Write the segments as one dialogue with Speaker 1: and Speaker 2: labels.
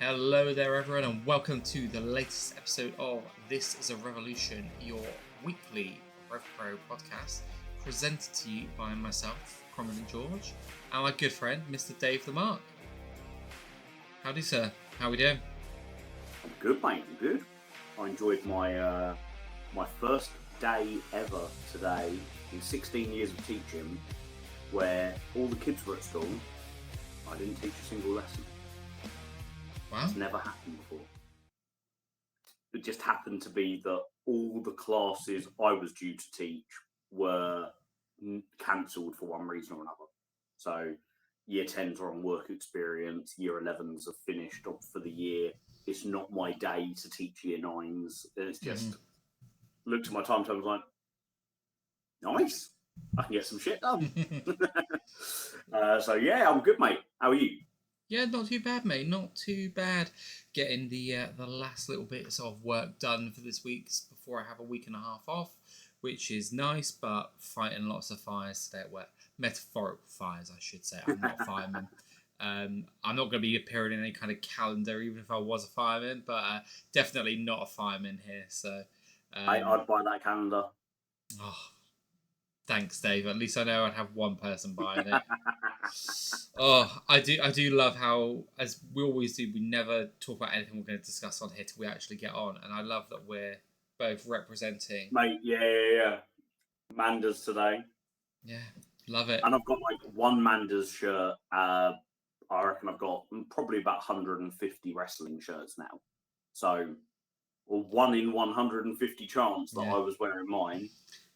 Speaker 1: Hello there, everyone, and welcome to the latest episode of This is a Revolution, your weekly RevPro podcast, presented to you by myself, Prominent George, and my good friend, Mr. Dave the Mark. Howdy, sir. How we doing?
Speaker 2: I'm good, mate. I'm good. I enjoyed my first day ever today in 16 years of teaching, where all the kids were at school. I didn't teach a single lesson.
Speaker 1: Wow.
Speaker 2: It's never happened before. It just happened to be that all the classes I was due to teach were cancelled for one reason or another. So year 10s are on work experience, year 11s have finished up for the year. It's not my day to teach year 9s. It's just looked at my timetable and was like, nice, I can get some shit done. So yeah, I'm good, mate. How are you?
Speaker 1: Yeah, not too bad, mate. Not too bad. Getting the last little bits of work done for this week before I have a week and a half off, which is nice, but fighting lots of fires today at work. Metaphorical fires, I should say. I'm not a fireman. I'm not going to be appearing in any kind of calendar, even if I was a fireman, but definitely not a fireman here. So
Speaker 2: I'd buy that calendar.
Speaker 1: Oh, thanks, Dave. At least I know I'd have one person buying it. Oh, I do love how, as we always do, we never talk about anything we're going to discuss on here till we actually get on. And I love that we're both representing.
Speaker 2: Mate, yeah. Manders today.
Speaker 1: Yeah, love it.
Speaker 2: And I've got like one Manders shirt. I reckon I've got probably about 150 wrestling shirts now. So, or 1 in 150 chance that I was wearing mine.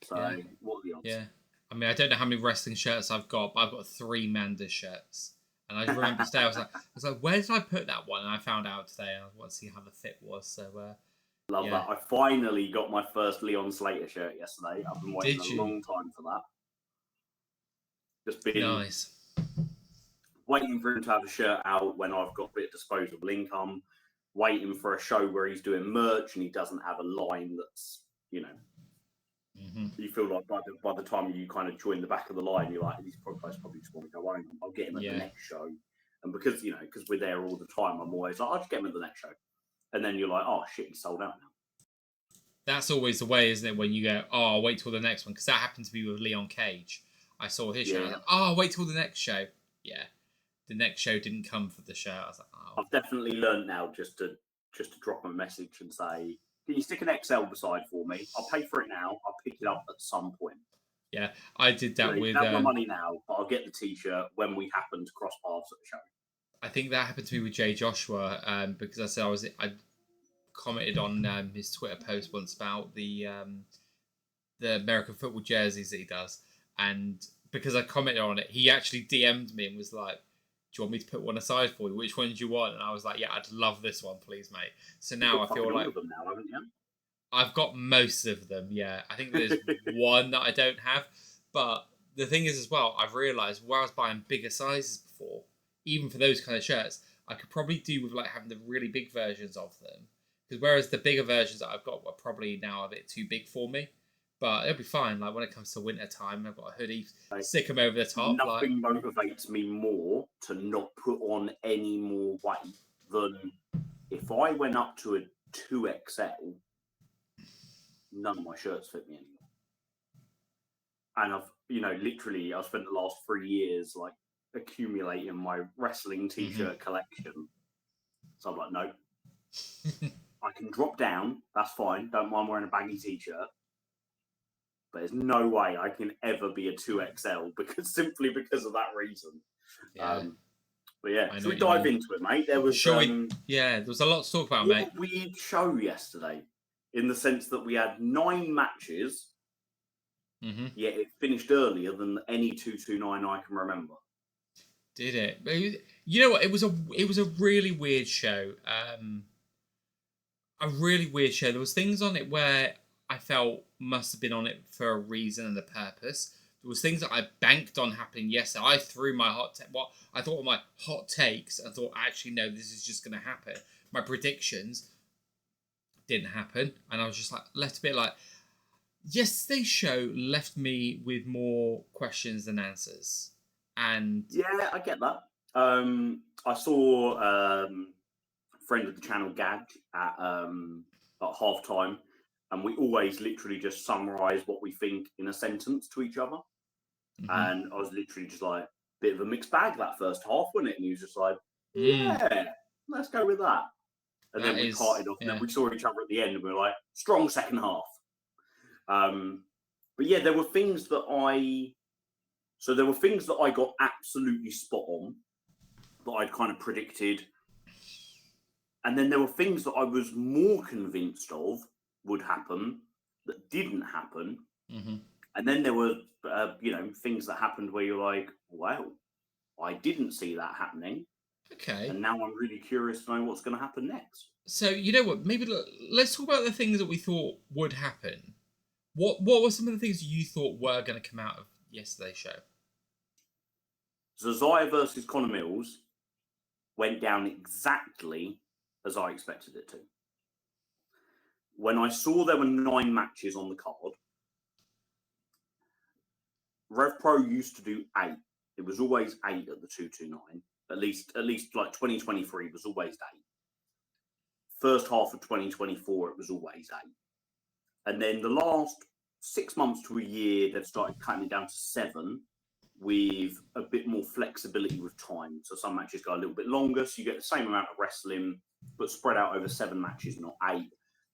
Speaker 2: So, what are the odds?
Speaker 1: Yeah. I mean, I don't know how many wrestling shirts I've got, but I've got 3 Manders shirts. And I remember today, I was like, where did I put that one? And I found out today. I want to see how the fit was. So,
Speaker 2: love that. I finally got my first Leon Slater shirt yesterday. I've been waiting a long time for that. Just been
Speaker 1: nice.
Speaker 2: Waiting for him to have a shirt out when I've got a bit of disposable income. Waiting for a show where he's doing merch and he doesn't have a line that's, you you feel like by the time you kind of join the back of the line, you're like, these guys probably just want to go home. I'll get him at the next show. And because we're there all the time, I'm always like, I'll just get him at the next show. And then you're like, oh shit, he's sold out now.
Speaker 1: That's always the way, isn't it? When you go, oh, I'll wait till the next one. Because that happened to me with Leon Cage. I saw his show. I was like, oh, I'll wait till the next show. Yeah. The next show didn't come for the show. I was like, oh.
Speaker 2: I've definitely learned now just to drop him a message and say, can you stick an XL beside for me? I'll pay for it now. I'll pick it up at some point.
Speaker 1: Yeah, I did that with...
Speaker 2: You have my money now, but I'll get the T-shirt when we happen to cross paths at the show.
Speaker 1: I think that happened to me with Jay Joshua because I said I commented on his Twitter post once about the American football jerseys that he does. And because I commented on it, he actually DM'd me and was like, do you want me to put one aside for you? Which one do you want? And I was like, yeah, I'd love this one, please, mate. So now I feel like...
Speaker 2: All of them now, haven't you?
Speaker 1: I've got most of them, yeah. I think there's one that I don't have. But the thing is as well, I've realised where I was buying bigger sizes before, even for those kind of shirts, I could probably do with like having the really big versions of them. Because whereas the bigger versions that I've got are probably now a bit too big for me. But it'll be fine. Like when it comes to winter time, I've got a hoodie, stick them over the top.
Speaker 2: Nothing motivates me more to not put on any more weight than if I went up to a 2XL, none of my shirts fit me anymore. And I've, literally, I've spent the last 3 years like accumulating my wrestling T-shirt collection. So I'm like, no, I can drop down. That's fine. Don't mind wearing a baggy T-shirt. But there's no way I can ever be a 2XL simply because of that reason.
Speaker 1: Yeah.
Speaker 2: But yeah, should we dive into it, mate? There was
Speaker 1: there was a lot to talk about, mate.
Speaker 2: A weird show yesterday, in the sense that we had 9 matches, yet it finished earlier than any 229 I can remember.
Speaker 1: Did it? You know what? It was a really weird show. A really weird show. There was things on it where I felt must have been on it for a reason and a purpose. There was things that I banked on happening yesterday. I threw my what I thought were my hot takes and thought, actually, no, this is just going to happen. My predictions didn't happen. And I was just like, left a bit like, yesterday's show left me with more questions than answers. And
Speaker 2: yeah, I get that. I saw friend of the channel, Gad, at half time, and we always literally just summarise what we think in a sentence to each other. And I was literally just like, bit of a mixed bag that first half, wasn't it? And he was just like, yeah, let's go with that. And then we parted off, and then we saw each other at the end, and we were like, strong second half. But yeah, there were things that I got absolutely spot on, that I'd kind of predicted. And then there were things that I was more convinced of would happen that didn't happen. And then there were, things that happened where you're like, wow, I didn't see that happening.
Speaker 1: Okay.
Speaker 2: And now I'm really curious to know what's going to happen next.
Speaker 1: So, you know what? Maybe let's talk about the things that we thought would happen. What were some of the things you thought were going to come out of yesterday's show?
Speaker 2: Zazaya versus Conor Mills went down exactly as I expected it to. When I saw there were 9 matches on the card, Rev Pro used to do 8. It was always 8 at the 229. At least like 2023 was always 8. First half of 2024, it was always 8. And then the last 6 months to a year, they've started cutting it down to 7 with a bit more flexibility with time. So some matches go a little bit longer, so you get the same amount of wrestling, but spread out over 7 matches, not 8.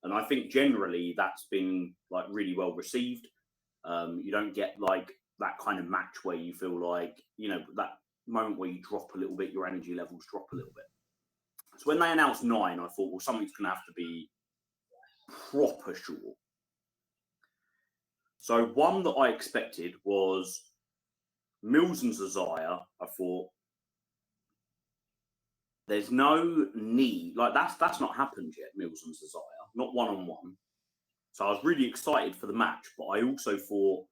Speaker 2: And I think generally that's been like really well received. You don't get like that kind of match where you feel like, that moment where you drop a little bit, your energy levels drop a little bit. So when they announced 9, I thought, well, something's going to have to be proper short. So one that I expected was Mills and Zazaya. I thought there's no need, like that's not happened yet, Mills and Zazaya, not one-on-one. So I was really excited for the match, but I also thought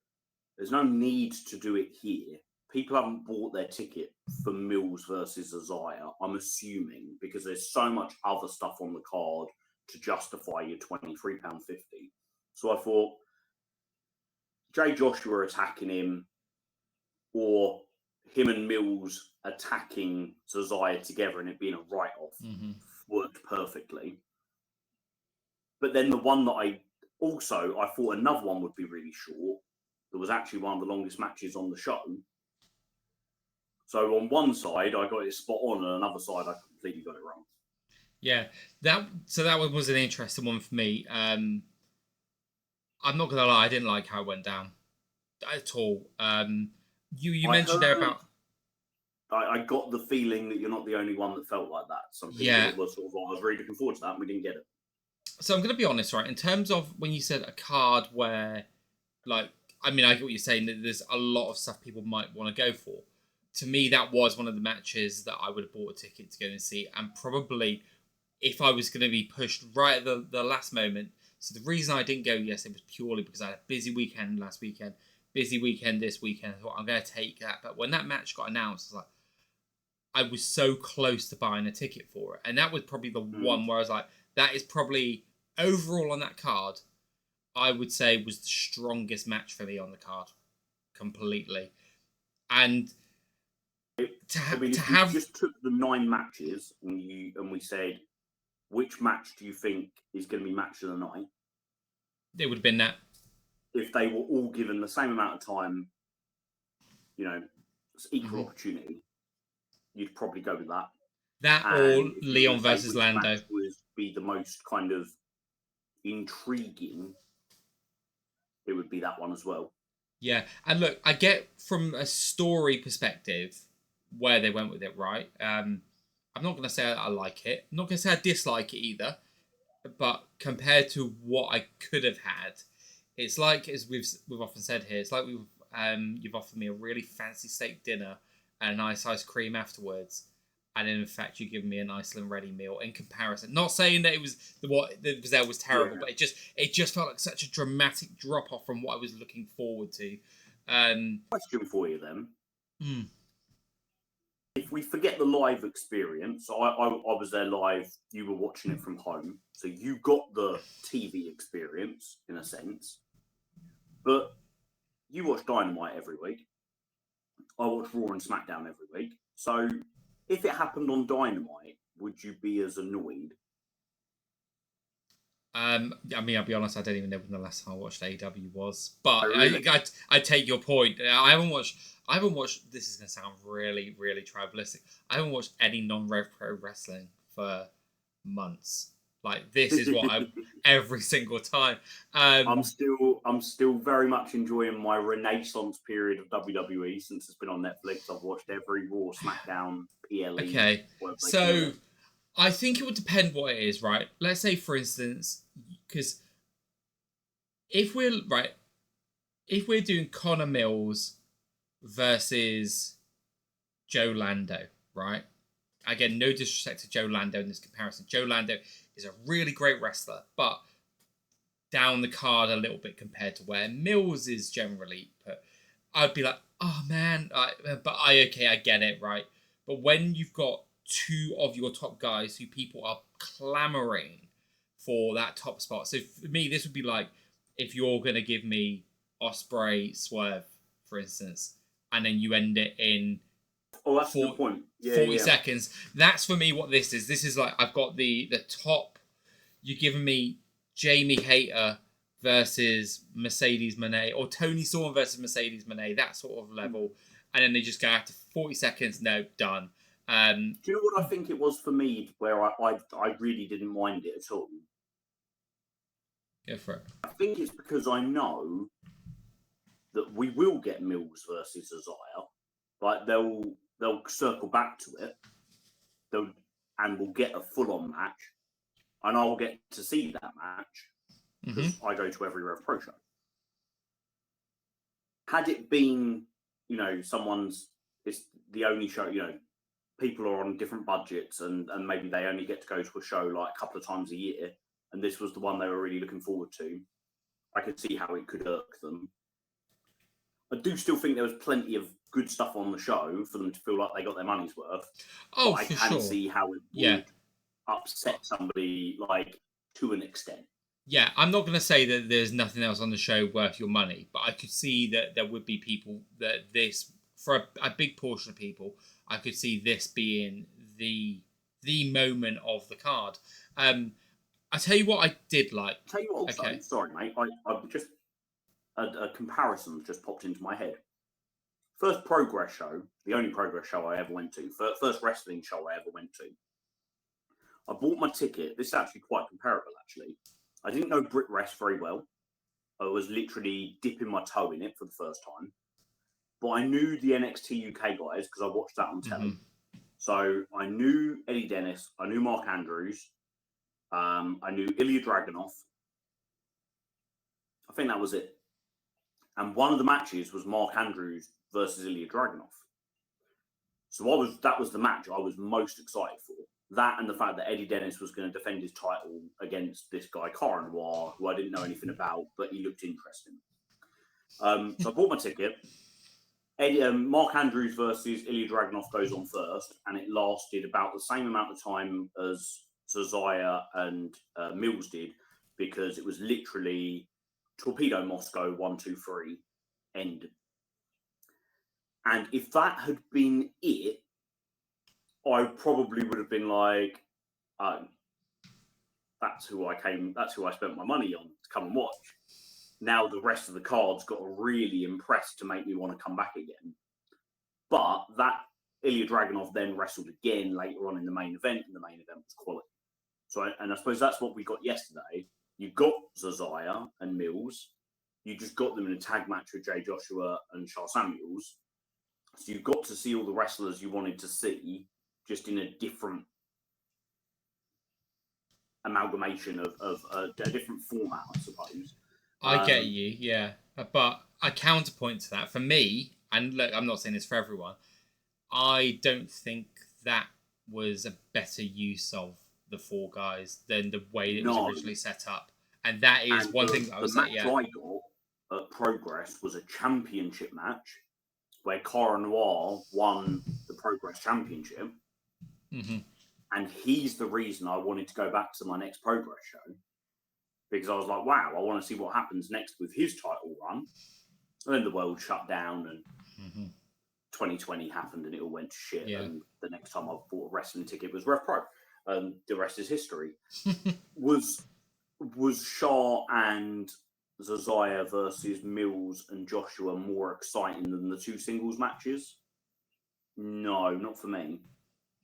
Speaker 2: there's no need to do it here. People haven't bought their ticket for Mills versus Zazaya, I'm assuming, because there's so much other stuff on the card to justify your £23.50. So I thought Jay Joshua attacking him, or him and Mills attacking Zazaya together and it being a write-off worked perfectly. But then the one that I thought another one would be really short. That was actually one of the longest matches on the show. So on one side, I got it spot on, and on another side, I completely got it wrong.
Speaker 1: Yeah, that one was an interesting one for me. I'm not gonna lie, I didn't like how it went down at all. You mentioned there about.
Speaker 2: I got the feeling that you're not the only one that felt like that. Some people were sort of, I was really looking forward to that, and we didn't get it.
Speaker 1: So I'm going to be honest, right? In terms of when you said a card where, like, I get what you're saying, that there's a lot of stuff people might want to go for. To me, that was one of the matches that I would have bought a ticket to go and see. And probably, if I was going to be pushed right at the last moment. So the reason I didn't go yesterday was purely because I had a busy weekend last weekend, busy weekend this weekend. I thought, I'm going to take that. But when that match got announced, I was so close to buying a ticket for it. And that was probably the one where I was like, that is probably, overall on that card, I would say was the strongest match for me on the card. Completely. And
Speaker 2: if you just took the 9 matches and we said, which match do you think is going to be match of the night?
Speaker 1: It would have been that.
Speaker 2: If they were all given the same amount of time, equal opportunity, you'd probably go with that.
Speaker 1: That or Leon versus Lando
Speaker 2: would be the most kind of intriguing. It would be that one as well.
Speaker 1: Yeah, and look, I get from a story perspective where they went with it, right? I'm not going to say I like it. I'm not going to say I dislike it either. But compared to what I could have had, it's like, as we've often said here, it's like you've offered me a really fancy steak dinner and a nice ice cream afterwards, and in fact you give me an Iceland ready meal in comparison. Not saying that it was what was there was terrible, but it just felt like such a dramatic drop off from what I was looking forward to.
Speaker 2: Question for you then. If we forget the live experience, I was there live, you were watching it from home, so you got the TV experience in a sense, but you watch Dynamite every week. I watch Raw and SmackDown every week. So if it happened on Dynamite, would you be as annoyed?
Speaker 1: I mean, I'll be honest, I don't even know when the last time I watched AEW was, but
Speaker 2: Oh, really?
Speaker 1: I take your point. I haven't watched. This is gonna sound really, really tribalistic. I haven't watched any non-rev pro wrestling for months. Like this is what I every single time.
Speaker 2: I'm still very much enjoying my renaissance period of WWE since it's been on Netflix. I've watched every Raw, SmackDown, PLE.
Speaker 1: Okay, so I think it would depend what it is, right? Let's say, for instance, because if we're doing Connor Mills versus Joe Lando, right? Again, no disrespect to Joe Lando in this comparison. Joe Lando is a really great wrestler, but down the card a little bit compared to where Mills is generally put. I'd be like, oh man, I get it, right? But when you've got two of your top guys who people are clamoring for that top spot, so for me, this would be like if you're gonna give me Ospreay Swerve, for instance, and then you end it in
Speaker 2: that's a good point.
Speaker 1: 40 seconds. That's for me what this is. This is like I've got the top. You're giving me Jamie Hayter versus Mercedes Moné, or Tony Storm versus Mercedes Moné, that sort of level, and then they just go after 40 seconds. No, done.
Speaker 2: Do you know what I think it was for me, where I really didn't mind it at all?
Speaker 1: Go for it.
Speaker 2: I think it's because I know that we will get Mills versus Isaiah. Like they'll circle back to it. And we'll get a full-on match, and I'll get to see that match because I go to every Rev Pro show. Had it been, it's the only show, people are on different budgets and maybe they only get to go to a show like a couple of times a year, and this was the one they were really looking forward to, I could see how it could irk them. I do still think there was plenty of good stuff on the show for them to feel like they got their money's worth.
Speaker 1: Oh,
Speaker 2: but I can see how it would upset somebody, like, to an extent.
Speaker 1: Yeah, I'm not going to say that there's nothing else on the show worth your money, but I could see that there would be people that this, for a big portion of people, I could see this being the moment of the card. I tell you what I did like.
Speaker 2: Tell you what, also, sorry, mate, I just a comparison just popped into my head. First Progress show, the only Progress show I ever went to, first wrestling show I ever went to. I bought my ticket. This is actually quite comparable, actually. I didn't know Brit Rest very well. I was literally dipping my toe in it for the first time. But I knew the NXT UK guys because I watched that on telly. So I knew Eddie Dennis. I knew Mark Andrews. I knew Ilya Dragunov. I think that was it. And one of the matches was Mark Andrews versus Ilya Dragunov. So that was the match I was most excited for. That and the fact that Eddie Dennis was going to defend his title against this guy, Cara Noir, who I didn't know anything about, but he looked interesting. So I bought my ticket. Mark Andrews versus Ilya Dragunov goes on first, and it lasted about the same amount of time as Zaya and Mills did, because it was literally Torpedo Moscow 1, 2, 3 end. And if that had been it, I probably would have been like, oh, that's who I spent my money on to come and watch. Now the rest of the cards got really impressed to make me want to come back again. But that Ilya Dragunov then wrestled again later on in the main event, and the main event was quality. So, and I suppose that's what we got yesterday. You got Zazaya and Mills. You just got them in a tag match with Jay Joshua and Charles Samuels. So you got to see all the wrestlers you wanted to see, just in a different amalgamation of a different format, I suppose.
Speaker 1: I get you, yeah. But a counterpoint to that, for me, and look, I'm not saying this for everyone, I don't think that was a better use of the four guys than the way it was originally set up. And that is one thing that I was like, yeah.
Speaker 2: The match I got at Progress was a championship match where Cara Noir won the Progress Championship.
Speaker 1: Mm-hmm.
Speaker 2: And he's the reason I wanted to go back to my next Progress show. Because I was like, wow, I want to see what happens next with his title run. And then the world shut down and 2020 happened and it all went to shit. Yeah. And the next time I bought a wrestling ticket was Rev Pro. The rest is history. Was Shah and Zazaya versus Mills and Joshua more exciting than the two singles matches? No, not for me.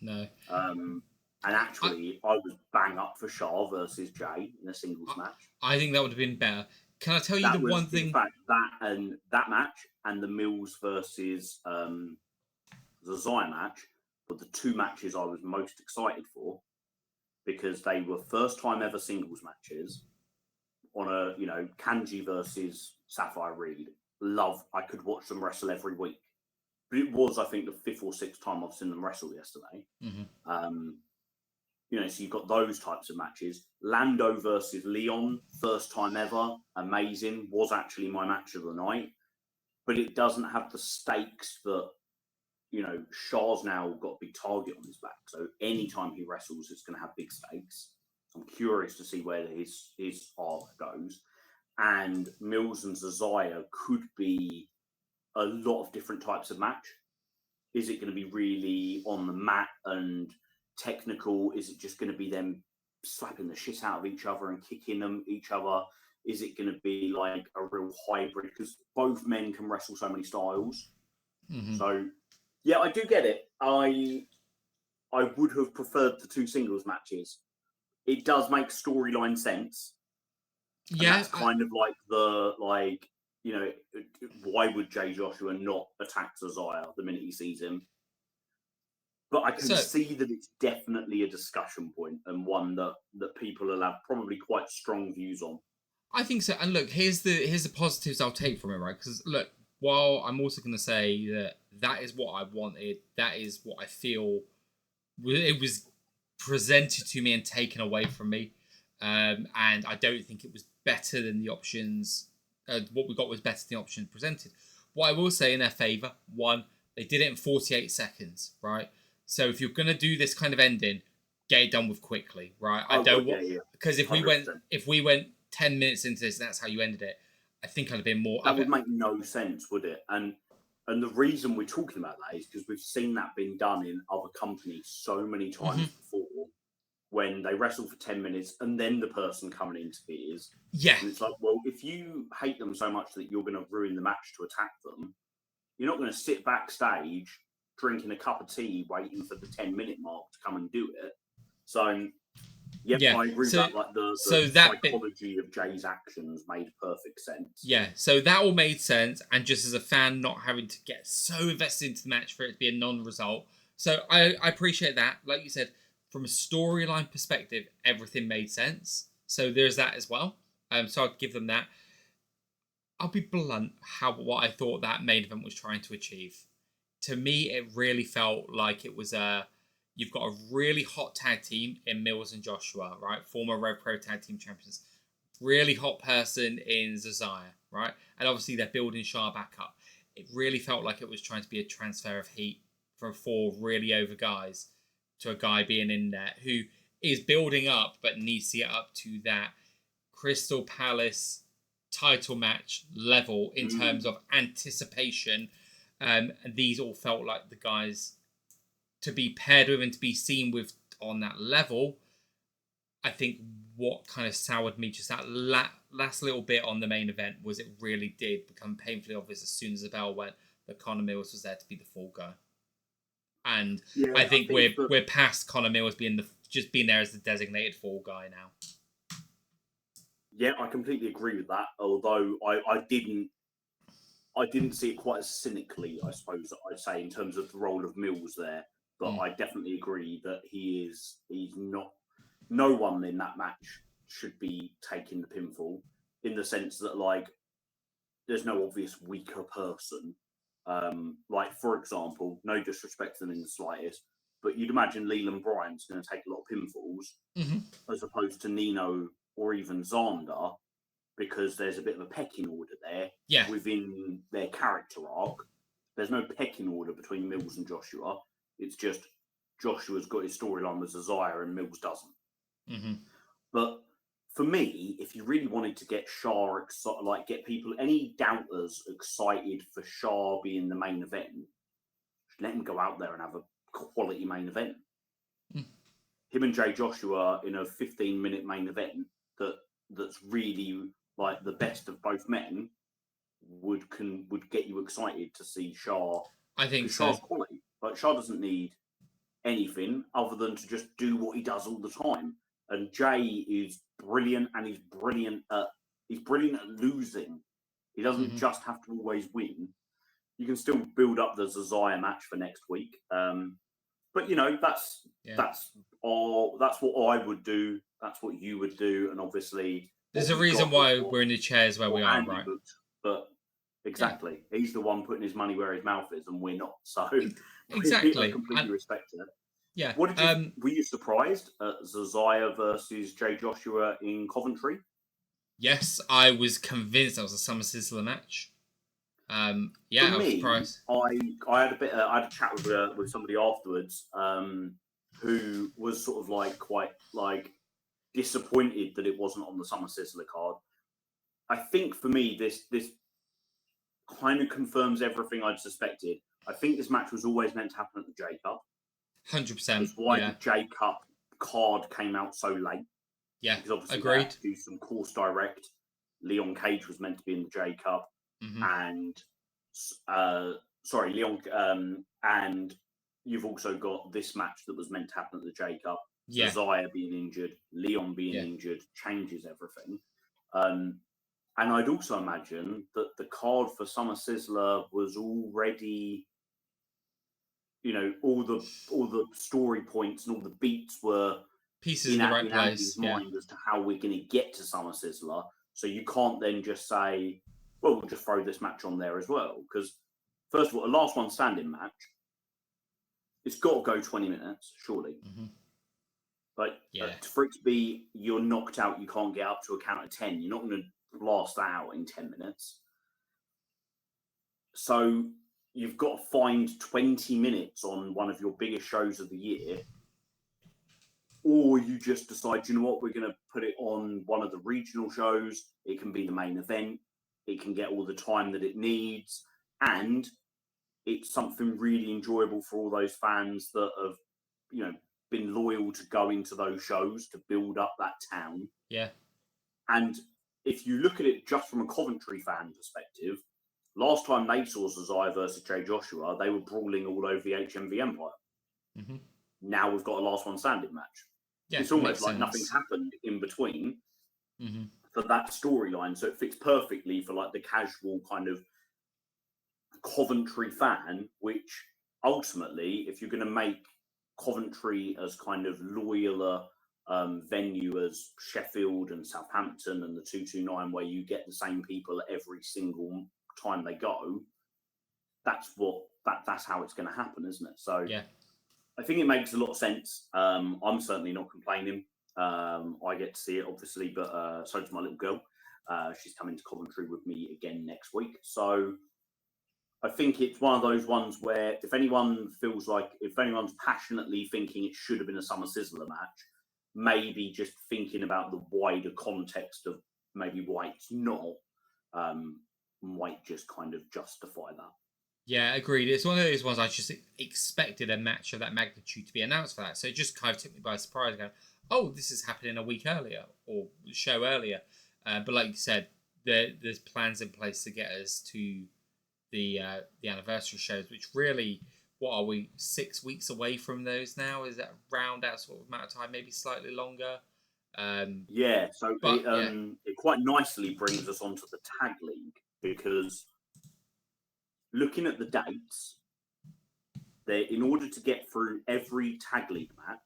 Speaker 1: No.
Speaker 2: And actually, I was bang up for Shah versus Jay in a singles match.
Speaker 1: I think that would have been better. Can I tell you
Speaker 2: That
Speaker 1: the
Speaker 2: was,
Speaker 1: one thing?
Speaker 2: in fact, that match and the Mills versus Zazaya match were the two matches I was most excited for, because they were first time ever singles matches on a, Kanji versus Sapphire Reed. I could watch them wrestle every week. But it was, I think, the fifth or sixth time I've seen them wrestle yesterday.
Speaker 1: Mm-hmm.
Speaker 2: So you've got those types of matches. Lando versus Leon, first time ever, amazing, was actually my match of the night. But it doesn't have the stakes that, Shaw's now got a big target on his back. So anytime he wrestles, it's going to have big stakes. I'm curious to see where his arc goes. And Mills and Zazaya could be a lot of different types of match. Is it going to be really on the mat and technical? Is it just going to be them slapping the shit out of each other and kicking each other? Is it going to be like a real hybrid? Because both men can wrestle so many styles.
Speaker 1: Mm-hmm.
Speaker 2: So, yeah, I do get it. I would have preferred the two singles matches. It does make storyline sense.
Speaker 1: Yeah,
Speaker 2: that's kind of like why would Jay Joshua not attack Zazaya the minute he sees him? But I can see that it's definitely a discussion point, and one that people will have probably quite strong views on.
Speaker 1: I think so. And look, here's the positives I'll take from it, right? Because look, while I'm also going to say that is what I wanted, that is what I feel it was presented to me and taken away from me, and I don't think it was better than the options. What we got was better than the options presented. What I will say in their favour, one, they did it in 48 seconds, right? So if you're going to do this kind of ending, get it done with quickly, right? I don't want, because if 100%. we went 10 minutes into this and that's how you ended it, I think I'd have been more.
Speaker 2: That would make no sense, would it? And the reason we're talking about that is because we've seen that being done in other companies so many times before, when they wrestle for 10 minutes and then the person coming interferes.
Speaker 1: Yeah.
Speaker 2: And it's like, well, if you hate them so much that you're going to ruin the match to attack them, you're not going to sit backstage drinking a cup of tea waiting for the 10-minute mark to come and do it. So, yeah. I agree with that. Like the psychology of Jay's actions made perfect sense.
Speaker 1: Yeah, so that all made sense. And just as a fan, not having to get so invested into the match for it to be a non-result. So I appreciate that. Like you said, from a storyline perspective, everything made sense. So there's that as well. So I'd give them that. I'll be blunt what I thought that main event was trying to achieve. To me, it really felt like it was you've got a really hot tag team in Mills and Joshua, right? Former Rev Pro Tag Team Champions. Really hot person in Zazaya, right? And obviously they're building Shah back up. It really felt like it was trying to be a transfer of heat from 4 really over guys to a guy being in there who is building up but needs to get up to that Crystal Palace title match level in terms of anticipation. And these all felt like the guys to be paired with and to be seen with on that level. I think what kind of soured me just that last little bit on the main event was it really did become painfully obvious as soon as the bell went that Connor Mills was there to be the fall guy. And I think we're past Connor Mills being there as the designated fall guy now.
Speaker 2: Yeah, I completely agree with that. Although I didn't see it quite as cynically, I suppose I'd say, in terms of the role of Mills there. But I definitely agree that he's not. No one in that match should be taking the pinfall, in the sense that, like, there's no obvious weaker person. Like, for example, no disrespect to them in the slightest, but you'd imagine Leland Bryant's going to take a lot of pinfalls, as opposed to Nino or even Zander, because there's a bit of a pecking order there within their character arc. There's no pecking order between Mills and Joshua. It's just Joshua's got his storyline with Zazaya and Mills doesn't. But for me, if you really wanted to get Shah excited, like get people, any doubters excited for Shah being the main event, let him go out there and have a quality main event. him and Jay Joshua in a 15-minute main event that's really like the best of both men would get you excited to see Shah.
Speaker 1: I think
Speaker 2: Because
Speaker 1: so.
Speaker 2: Shah's quality. Like Shah doesn't need anything other than to just do what he does all the time. And Jay is brilliant, and he's brilliant at losing. He doesn't just have to always win. You can still build up the Zazaya match for next week. But you know, that's what I would do. That's what you would do, and obviously
Speaker 1: there's a reason why we're in the chairs where we are,
Speaker 2: Andy
Speaker 1: right?
Speaker 2: booked, but exactly, he's the one putting his money where his mouth is, and we're not. So
Speaker 1: exactly,
Speaker 2: I completely respect it.
Speaker 1: Yeah.
Speaker 2: What did you? Were you surprised at Zazaya versus Jay Joshua in Coventry?
Speaker 1: Yes, I was convinced that was a Summer Sizzler match. Yeah,
Speaker 2: For
Speaker 1: I was
Speaker 2: me,
Speaker 1: surprised.
Speaker 2: I had a chat with somebody afterwards, who was sort of like quite like disappointed that it wasn't on the Summer Sizzler card. I think for me, this kind of confirms everything I'd suspected. I think this match was always meant to happen at the J Cup.
Speaker 1: 100%.
Speaker 2: It's why the J Cup card came out so late.
Speaker 1: Yeah,
Speaker 2: because obviously
Speaker 1: agreed.
Speaker 2: they had to do some course direct. Leon Cage was meant to be in the J Cup, and Leon, and you've also got this match that was meant to happen at the J Cup.
Speaker 1: Yeah.
Speaker 2: Zazaya being injured, Leon being injured changes everything. And I'd also imagine that the card for Summer Sizzler was already, you know, all the story points and all the beats were
Speaker 1: pieces in the right place.
Speaker 2: Mind as to how we're going to get to Summer Sizzler. So you can't then just say, well, we'll just throw this match on there as well. Because first of all, a last one standing match, it's got to go 20 minutes, surely. But for it to be you're knocked out, you can't get up to a count of 10. You're not going to blast that out in 10 minutes. So you've got to find 20 minutes on one of your biggest shows of the year. Or you just decide, you know what, we're going to put it on one of the regional shows. It can be the main event. It can get all the time that it needs. And it's something really enjoyable for all those fans that have, you know, been loyal to going to those shows to build up that town.
Speaker 1: Yeah.
Speaker 2: And if you look at it just from a Coventry fan perspective, last time they saw Zazaya versus Jay Joshua, they were brawling all over the HMV Empire. Now we've got a last one standing match. Yeah, it's almost like nothing's happened in between for that storyline. So it fits perfectly for like the casual kind of Coventry fan, which ultimately, if you're going to make Coventry as kind of loyal venue as Sheffield and Southampton and the 229, where you get the same people every single time they go, that's how it's going to happen, isn't it? So yeah. I think it makes a lot of sense. I'm certainly not complaining. I get to see it, obviously, but so does my little girl. She's coming to Coventry with me again next week. So I think it's one of those ones where if anyone's passionately thinking it should have been a Summer Sizzler match, maybe just thinking about the wider context of maybe why it's not, might just kind of justify that.
Speaker 1: Yeah, agreed. It's one of those ones I just expected a match of that magnitude to be announced for that. So it just kind of took me by surprise going, oh, this is happening a week earlier or a show earlier. But like you said, there's plans in place to get us to the anniversary shows, which really, what are we, 6 weeks away from those now? Is that around that sort of amount of time, maybe slightly longer?
Speaker 2: It quite nicely brings us onto the tag league, because looking at the dates, in order to get through every tag league match,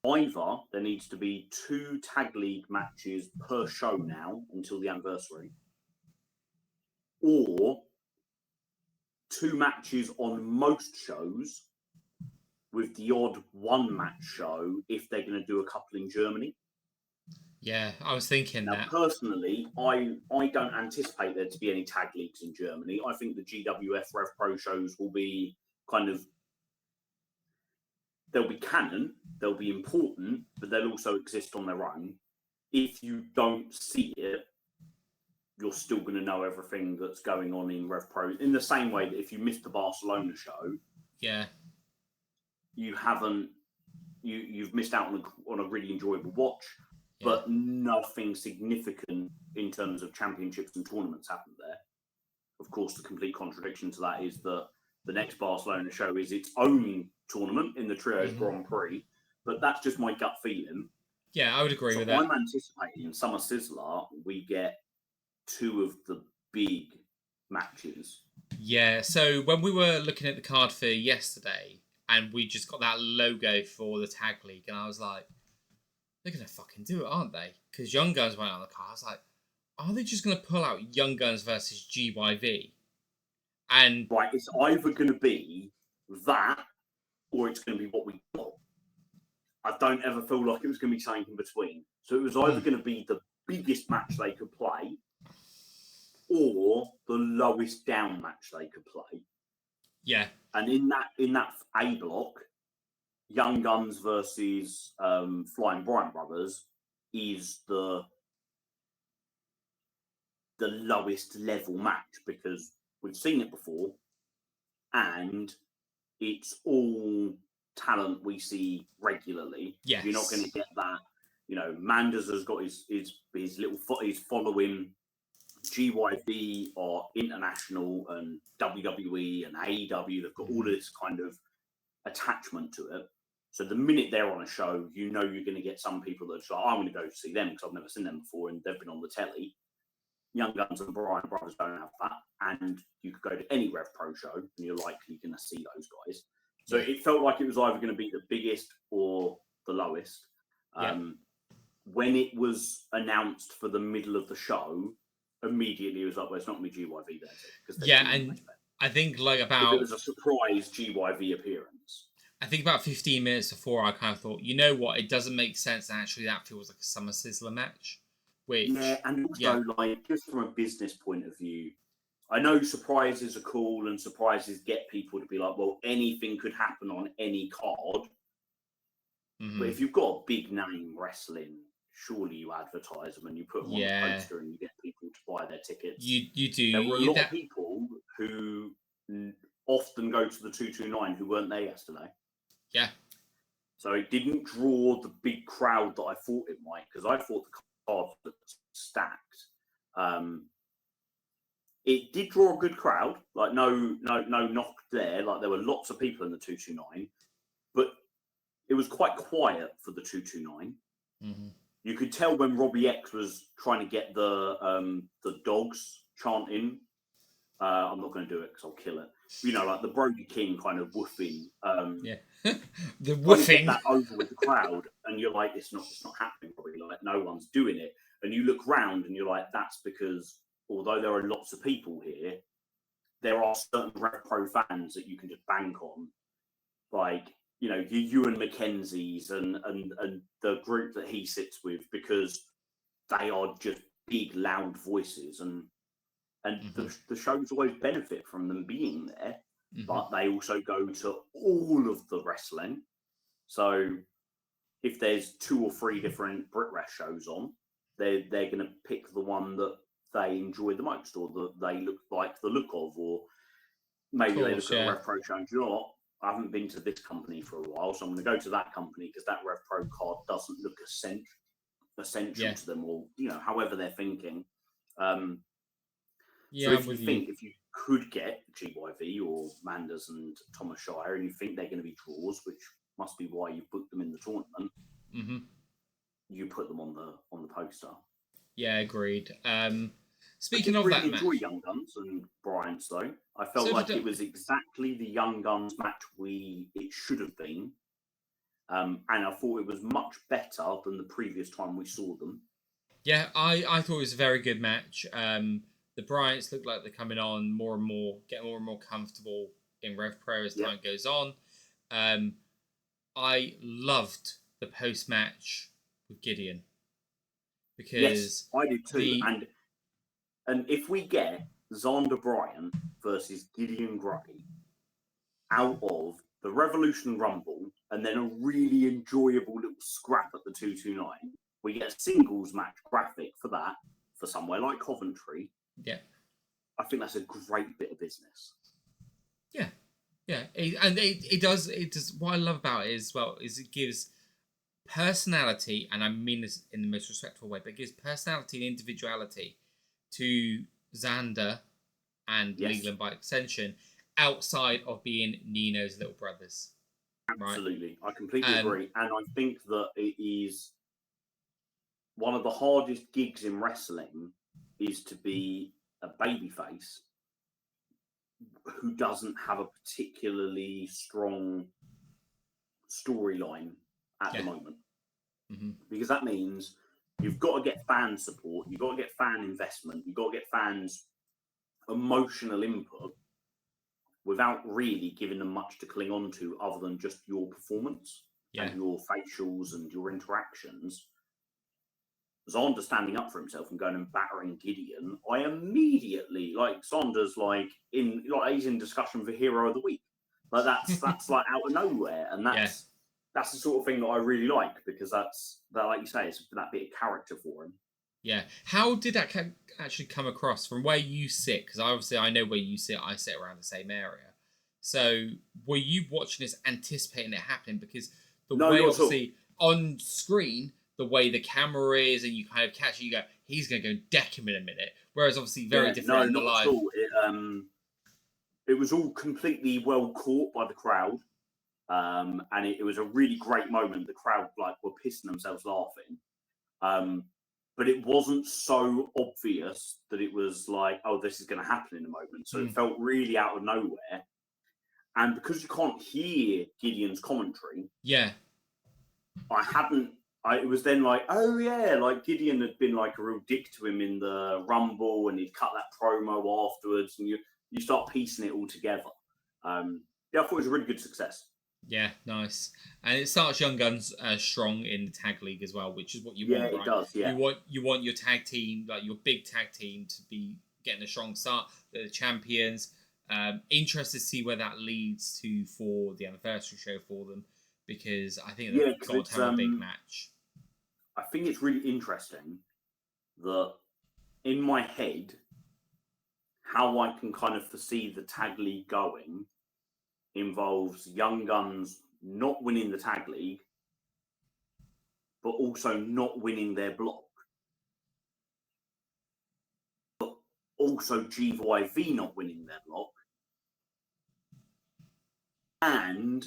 Speaker 2: either there needs to be 2 tag league matches per show now until the anniversary, or 2 matches on most shows, with the odd 1 match show if they're going to do a couple in Germany.
Speaker 1: Yeah, I was thinking that.
Speaker 2: Personally, I don't anticipate there to be any tag leagues in Germany. I think the GWF Rev Pro shows will be kind of, they'll be canon, they'll be important, but they'll also exist on their own. If you don't see it, you're still going to know everything that's going on in Rev Pro. In the same way that if you missed the Barcelona show, you've missed out on a really enjoyable watch, but nothing significant in terms of championships and tournaments happened there. Of course, the complete contradiction to that is that the next Barcelona show is its own tournament in the Trios Grand Prix, but that's just my gut feeling.
Speaker 1: Yeah, I would agree with that.
Speaker 2: I'm anticipating Summer Sizzler, we get 2 of the big matches.
Speaker 1: Yeah, so when we were looking at the card for yesterday, and we just got that logo for the Tag League, and I was like, they're going to fucking do it, aren't they? Because Young Guns went on the card. I was like, are they just going to pull out Young Guns versus GYV? And
Speaker 2: right, it's either going to be that, or it's going to be what we got. I don't ever feel like it was going to be something in between. So it was either going to be the biggest match they could play, or the lowest down match they could play.
Speaker 1: Yeah.
Speaker 2: And in that A block, Young Guns versus Flying Bryant Brothers is the lowest level match, because we've seen it before, and it's all talent we see regularly.
Speaker 1: Yes.
Speaker 2: You're not going to get that. You know, Manders has got his little his following. GYV are international, and WWE and AEW, they've got all of this kind of attachment to it. So the minute they're on a show, you know you're going to get some people that are like, I'm going to go see them because I've never seen them before and they've been on the telly. Young Guns and Bryant Brothers don't have that. And you could go to any Rev Pro show and you're likely going to see those guys. So it felt like it was either going to be the biggest or the lowest. When it was announced for the middle of the show, immediately it was like, well, it's not going to be GYV there.
Speaker 1: And I think like about...
Speaker 2: If it was a surprise GYV appearance.
Speaker 1: I think about 15 minutes before, I kind of thought, you know what, it doesn't make sense. Actually, that feels like a Summer Sizzler match. Which,
Speaker 2: and also, like, just from a business point of view, I know surprises are cool and surprises get people to be like, well, anything could happen on any card. But if you've got a big name wrestling, surely you advertise them and you put them on the poster and you get people to buy their tickets.
Speaker 1: You do.
Speaker 2: There were a lot of people who often go to the 229 who weren't there yesterday.
Speaker 1: Yeah.
Speaker 2: So it didn't draw the big crowd that I thought it might, because I thought the card was stacked. It did draw a good crowd, like no knock there. Like there were lots of people in the 229, but it was quite quiet for the 229. You could tell when Robbie X was trying to get the dogs chanting. I'm not going to do it because I'll kill it. You know, like the Brody King kind of woofing.
Speaker 1: The woofing.
Speaker 2: That over with the crowd, and you're like, it's not happening. Probably like no one's doing it, and you look round and you're like, that's because although there are lots of people here, there are certain Rev Pro fans that you can just bank on, like, you know, your Ewan McKenzie's and the group that he sits with, because they are just big, loud voices, and the shows always benefit from them being there, but they also go to all of the wrestling. So if there's 2 or 3 different BritWres shows on, they're going to pick the one that they enjoy the most, or that they look like the look of, or maybe they look at a Rev Pro show and, you know what, I haven't been to this company for a while, so I'm going to go to that company because that Rev Pro card doesn't look essential to them, or, you know, however they're thinking. So if you could get GYV or Manders and Thomas Shire, and you think they're going to be draws, which must be why you booked them in the tournament, you put them on the poster.
Speaker 1: Yeah, agreed. Speaking of that match,
Speaker 2: enjoy Young Guns and Bryant's though. I felt like it was exactly the Young Guns match it should have been, and I thought it was much better than the previous time we saw them.
Speaker 1: Yeah, I thought it was a very good match. The Bryants look like they're coming on more and more, getting more and more comfortable in Rev Pro as time goes on. I loved the post match with Gideon, because
Speaker 2: I did too. And if we get Xander Bryant versus Gideon Gray out of the Revolution Rumble, and then a really enjoyable little scrap at the 229, we get a singles match graphic for that, for somewhere like Coventry.
Speaker 1: Yeah.
Speaker 2: I think that's a great bit of business.
Speaker 1: Yeah. Yeah, it does. It does. What I love about it as well is it gives personality, and I mean this in the most respectful way, but it gives personality and individuality to Xander and
Speaker 2: Yes,
Speaker 1: Leland by extension, outside of being Nino's little brothers, right?
Speaker 2: absolutely. I completely
Speaker 1: Um,
Speaker 2: agree. And I think that it is one of the hardest gigs in wrestling is to be a babyface who doesn't have a particularly strong storyline at the
Speaker 1: yeah,
Speaker 2: moment.
Speaker 1: hmm
Speaker 2: Because that means you've got to get fan support, you've got to get fan investment, you've got to get fans emotional input without really giving them much to cling on to other than just your performance
Speaker 1: yeah,
Speaker 2: and your facials and your interactions. Zonda standing up for himself and going and battering Gideon, I immediately like Zonda's he's in discussion for Hero of the Week. Like that's like out of nowhere, and
Speaker 1: yeah,
Speaker 2: that's the sort of thing that I really like because that's that, like you say, it's that bit of character for him.
Speaker 1: yeah. How did that actually come across from where you sit? Because obviously I know where you sit. I sit around the same area. So were you watching this, anticipating it happening? Because the
Speaker 2: No,
Speaker 1: way
Speaker 2: not at all.
Speaker 1: obviously on screen, the way the camera is, and you kind of catch it, you go, he's going to go deck him in a minute. Whereas obviously very
Speaker 2: Yeah,
Speaker 1: different
Speaker 2: no,
Speaker 1: in the
Speaker 2: not at
Speaker 1: live.
Speaker 2: all. It was all completely well caught by the crowd. And it was a really great moment. The crowd were pissing themselves laughing. But it wasn't so obvious that it was like, oh, this is going to happen in a moment. So it
Speaker 1: Mm,
Speaker 2: felt really out of nowhere. And because you can't hear Gideon's commentary,
Speaker 1: yeah,
Speaker 2: I hadn't. It was then like, oh yeah, like Gideon had been like a real dick to him in the Rumble, and he'd cut that promo afterwards, and you start piecing it all together. Yeah, I thought it was a really good success.
Speaker 1: yeah, nice. And it starts Young Guns strong in the tag league as well, which is what you
Speaker 2: Yeah,
Speaker 1: want,
Speaker 2: it
Speaker 1: right?
Speaker 2: does. Yeah,
Speaker 1: You want your tag team, like your big tag team, to be getting a strong start. They're the champions. Interested to see where that leads to for the anniversary show for them, because I think they've
Speaker 2: yeah, because
Speaker 1: got to
Speaker 2: it's
Speaker 1: have a big match.
Speaker 2: I think it's really interesting that in my head, how I can kind of foresee the tag league going involves Young Guns not winning the tag league, but also not winning their block. Also, GYV not winning their block, and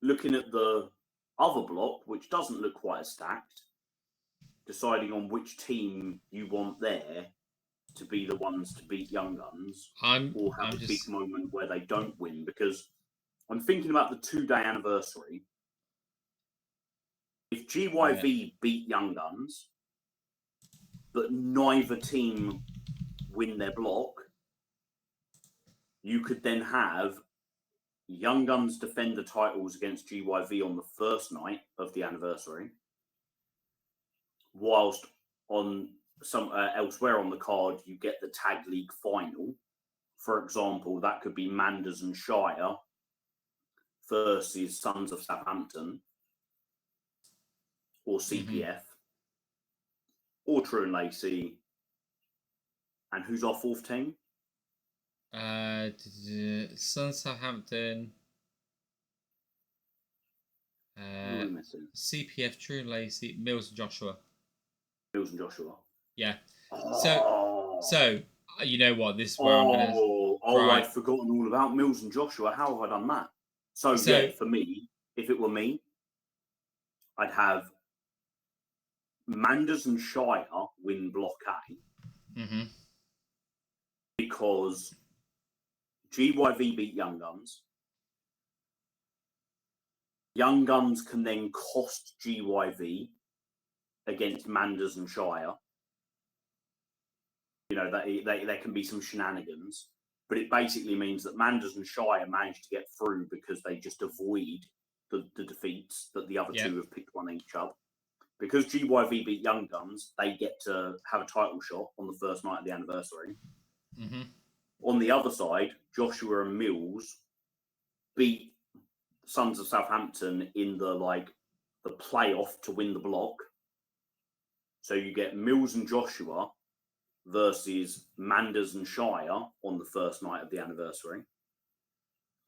Speaker 2: looking at the other block, which doesn't look quite as stacked, deciding on which team you want there to be the ones to beat Young Guns or have
Speaker 1: I'm
Speaker 2: a big
Speaker 1: just
Speaker 2: moment where they don't win. Because I'm thinking about the 2-day anniversary. If
Speaker 1: yeah,
Speaker 2: GYV beat Young Guns, but neither team win their block, you could then have Young Guns defend the titles against GYV on the first night of the anniversary, whilst on some elsewhere on the card you get the tag league final. For example, that could be Manders and Shire versus Sons of Southampton, or
Speaker 1: hmm
Speaker 2: CPF, or True and Lacey. And who's our fourth team?
Speaker 1: Sun Southampton,
Speaker 2: Who are
Speaker 1: uh,
Speaker 2: we missing?
Speaker 1: CPF, True Lacey, Mills, and Joshua.
Speaker 2: Mills and Joshua.
Speaker 1: Yeah. So,
Speaker 2: Oh,
Speaker 1: so you know what? This is where I'm gonna.
Speaker 2: I'd
Speaker 1: Right.
Speaker 2: forgotten all about Mills and Joshua. How have I done that? So yeah,
Speaker 1: So,
Speaker 2: for me, if it were me, I'd have Manders and Shire win Block A
Speaker 1: hmm
Speaker 2: because GYV beat Young Guns. Young Guns can then cost GYV against Manders and Shire. You know, there can be some shenanigans, but it basically means that Manders and Shire managed to get through because they just avoid the defeats that the other
Speaker 1: yeah,
Speaker 2: two have picked one each up. Because GYV beat Young Guns, they get to have a title shot on the first night of the anniversary.
Speaker 1: hmm
Speaker 2: On the other side, Joshua and Mills beat Sons of Southampton in the playoff to win the block. So you get Mills and Joshua versus Manders and Shire on the first night of the anniversary.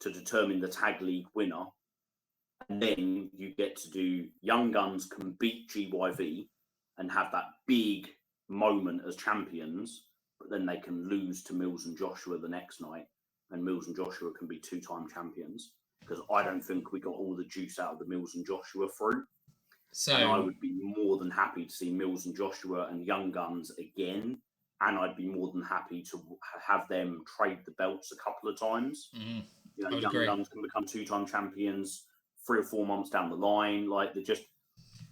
Speaker 2: to determine the tag league winner, and then you get to do Young Guns can beat GYV and have that big moment as champions, but then they can lose to Mills and Joshua the next night, and Mills and Joshua can be 2-time champions. Because I don't think we got all the juice out of the Mills and Joshua fruit.
Speaker 1: So,
Speaker 2: and I would be more than happy to see Mills and Joshua and Young Guns again. And I'd be more than happy to have them trade the belts a couple of times.
Speaker 1: mhm,
Speaker 2: You know,
Speaker 1: I would
Speaker 2: Young
Speaker 1: agree.
Speaker 2: Guns can become 2-time champions 3 or 4 months down the line. Like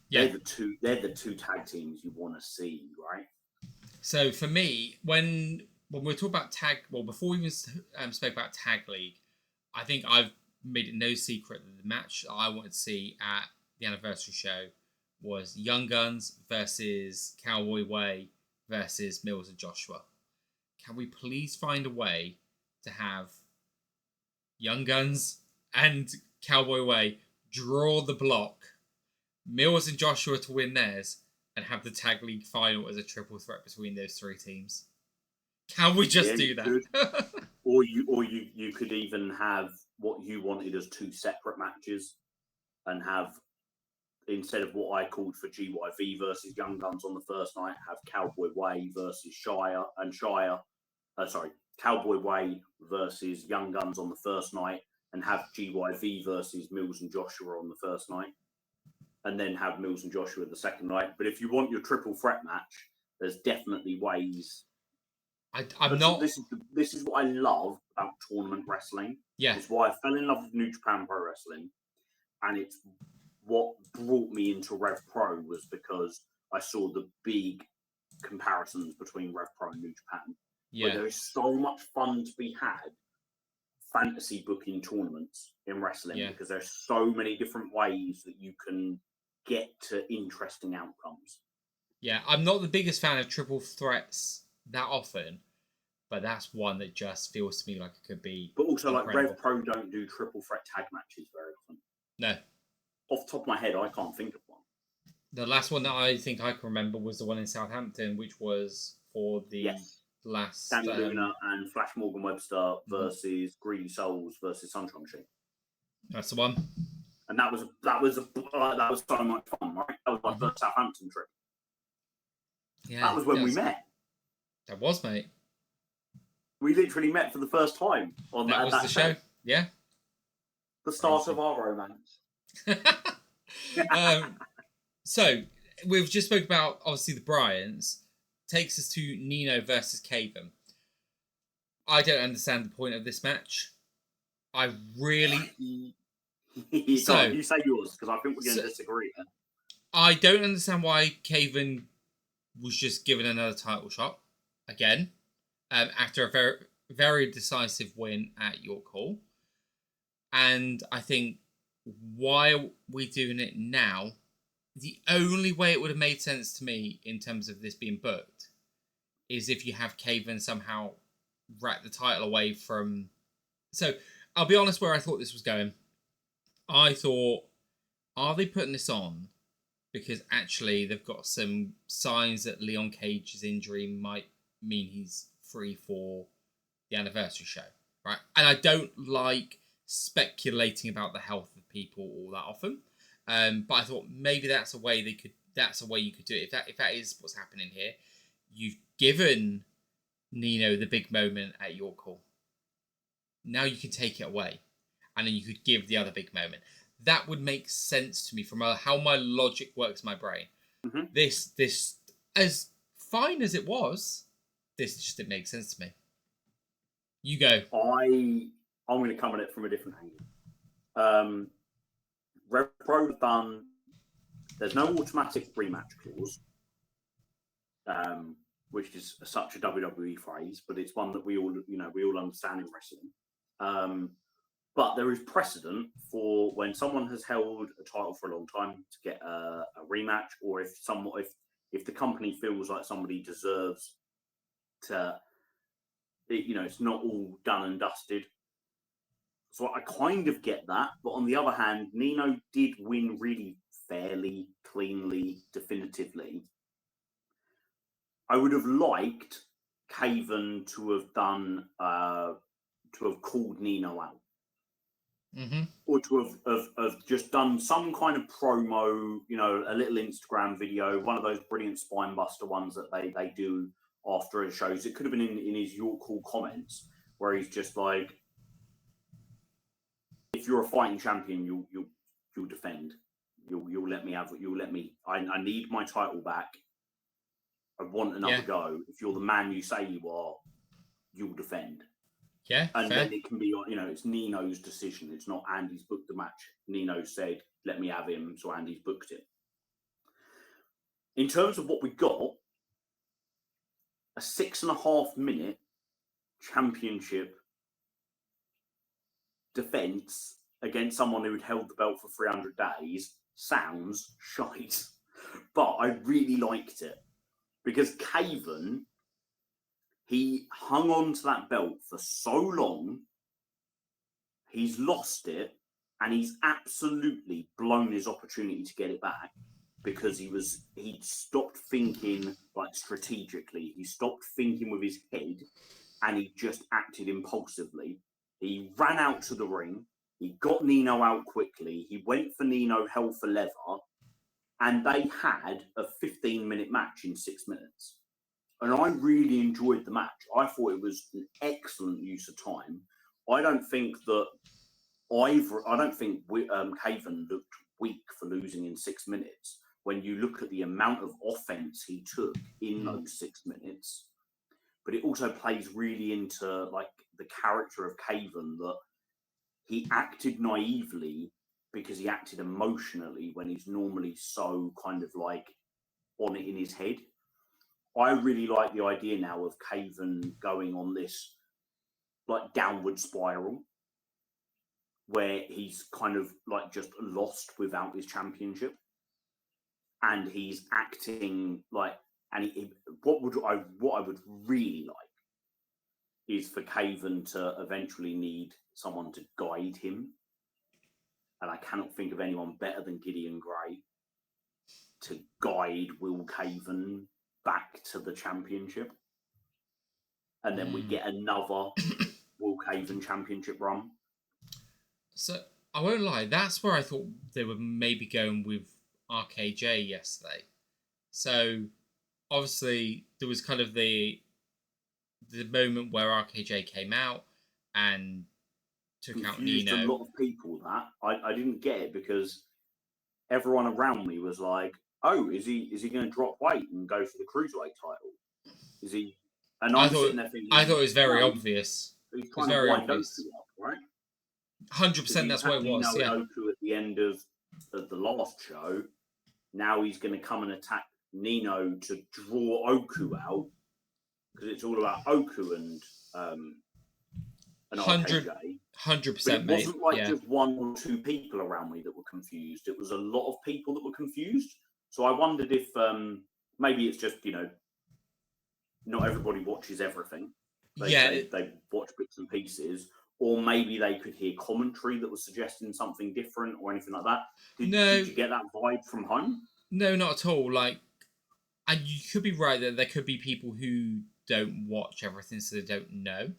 Speaker 1: Yeah.
Speaker 2: they're the two tag teams you want to see, right?
Speaker 1: So for me, when we talk about tag, well, before we even spoke about tag league, I think I've made it no secret that the match I wanted to see at the anniversary show was Young Guns versus Cowboy Way versus Mills and Joshua. Can we please find a way to have Young Guns and Cowboy Way draw the block, Mills and Joshua to win theirs, and have the tag league final as a triple threat between those three teams? Can we just do that?
Speaker 2: Or you could even have what you wanted as 2 separate matches, and have, instead of what I called for GYV versus Young Guns on the first night, have Cowboy Way versus Cowboy Way versus Young Guns on the first night, and have GYV versus Mills and Joshua on the first night, and then have Mills and Joshua the second night. But if you want your triple threat match, there's definitely ways.
Speaker 1: I'm not.
Speaker 2: This is what I love about tournament wrestling.
Speaker 1: Yeah.
Speaker 2: It's why I fell in love with New Japan Pro Wrestling, and it's what brought me into Rev Pro, was because I saw the big comparisons between Rev Pro and New Japan, where there is so much fun to be had fantasy booking tournaments in wrestling, because there's so many different ways that you can get to interesting outcomes.
Speaker 1: Yeah, I'm not the biggest fan of triple threats that often, but that's one that just feels to me like it could be.
Speaker 2: But also,
Speaker 1: incredible.
Speaker 2: like, Rev Pro don't do triple threat tag matches very often.
Speaker 1: No.
Speaker 2: Off the top of my head, I can't think of one.
Speaker 1: The last one that I think I can remember was the one in Southampton, which was for the last...
Speaker 2: Danny Luna and Flash Morgan Webster versus Greedy Souls versus Sunshine Machine.
Speaker 1: That's the one.
Speaker 2: And that was so much fun, right? That was my first Southampton trip. Yeah, that was when we met.
Speaker 1: That was, mate.
Speaker 2: We literally met for the first time on
Speaker 1: that was the show. Yeah.
Speaker 2: The start of our romance.
Speaker 1: So we've just spoke about, obviously, the Bryans. Takes us to Nino versus Caven. I don't understand the point of this match. I really...
Speaker 2: you say yours, because I think we're going to disagree here.
Speaker 1: I don't understand why Caven was just given another title shot again, after a very, very decisive win at York Hall. And I think, why are we doing it now? The only way it would have made sense to me in terms of this being booked is if you have Caven somehow rack the title away from... So, I'll be honest where I thought this was going. I thought, are they putting this on because actually they've got some signs that Leon Cage's injury might mean he's free for the anniversary show, right? And I don't like speculating about the health of people all that often, but I thought maybe that's a way you could do it. If that is what's happening here, you've given Nino the big moment at York Hall. Now you can take it away, and then you could give the other big moment. That would make sense to me from how my logic works in my brain.
Speaker 2: Mm-hmm.
Speaker 1: This, as fine as it was, this just didn't make sense to me. You go.
Speaker 2: I'm going to come at it from a different angle. Rev Pro done. There's no automatic rematch clause, which is such a WWE phrase, but it's one that we all understand in wrestling. But there is precedent for when someone has held a title for a long time to get a rematch, or if the company feels like somebody deserves to, it's not all done and dusted. So I kind of get that. But on the other hand, Nino did win really fairly, cleanly, definitively. I would have liked Caven to have called Nino out. or to have just done some kind of promo, a little Instagram video, one of those brilliant Spinebuster ones that they do after his shows. It could have been in his York Hall comments where he's just like, if you're a fighting champion, you'll defend. You'll let me have it. You'll let me. I need my title back. I want another go. If you're the man you say you are, you'll defend.
Speaker 1: Yeah,
Speaker 2: and
Speaker 1: fair.
Speaker 2: then it can be, it's Nino's decision. It's not Andy's booked the match. Nino said, "Let me have him," so Andy's booked it. In terms of what we got, a 6.5 minute championship defense against someone who had held the belt for 300 days sounds shite, but I really liked it because Caven, he hung on to that belt for so long, he's lost it, and he's absolutely blown his opportunity to get it back because he'd stopped thinking like strategically. He stopped thinking with his head, and he just acted impulsively. He ran out to the ring. He got Nino out quickly. He went for Nino hell for leather, and they had a 15-minute match in 6 minutes. And I really enjoyed the match. I thought it was an excellent use of time. I don't think Caven looked weak for losing in 6 minutes. When you look at the amount of offense he took in those 6 minutes, but it also plays really into like the character of Caven, that he acted naively because he acted emotionally when he's normally so kind of like on it in his head. I really like the idea now of Caven going on this like downward spiral where he's kind of like just lost without his championship, and he's acting like, and what I would really like is for Caven to eventually need someone to guide him, and I cannot think of anyone better than Gideon Gray to guide Will Caven back to the championship, and then we get another Will Caven championship run.
Speaker 1: So I won't lie, that's where I thought they were maybe going with RKJ yesterday. So obviously there was kind of the moment where RKJ came out and took out Nino.
Speaker 2: A lot of people that I didn't get it because everyone around me was like, "Oh, is he going to drop weight and go for the cruiserweight title? Is he?" And I'm sitting there thinking,
Speaker 1: I thought it was very obvious.
Speaker 2: He's trying to wind Oku up, right?
Speaker 1: 100%. That's what it was. Yeah.
Speaker 2: Oku at the end of the last show. Now he's going to come and attack Nino to draw Oku out because it's all about Oku and
Speaker 1: 100%.
Speaker 2: It wasn't like just one or two people around me that were confused. It was a lot of people that were confused. So I wondered if maybe it's just, not everybody watches everything. They watch bits and pieces, or maybe they could hear commentary that was suggesting something different or anything like that. Did you get that vibe from home?
Speaker 1: No, not at all. Like, and you could be right that there could be people who don't watch everything, so they don't know.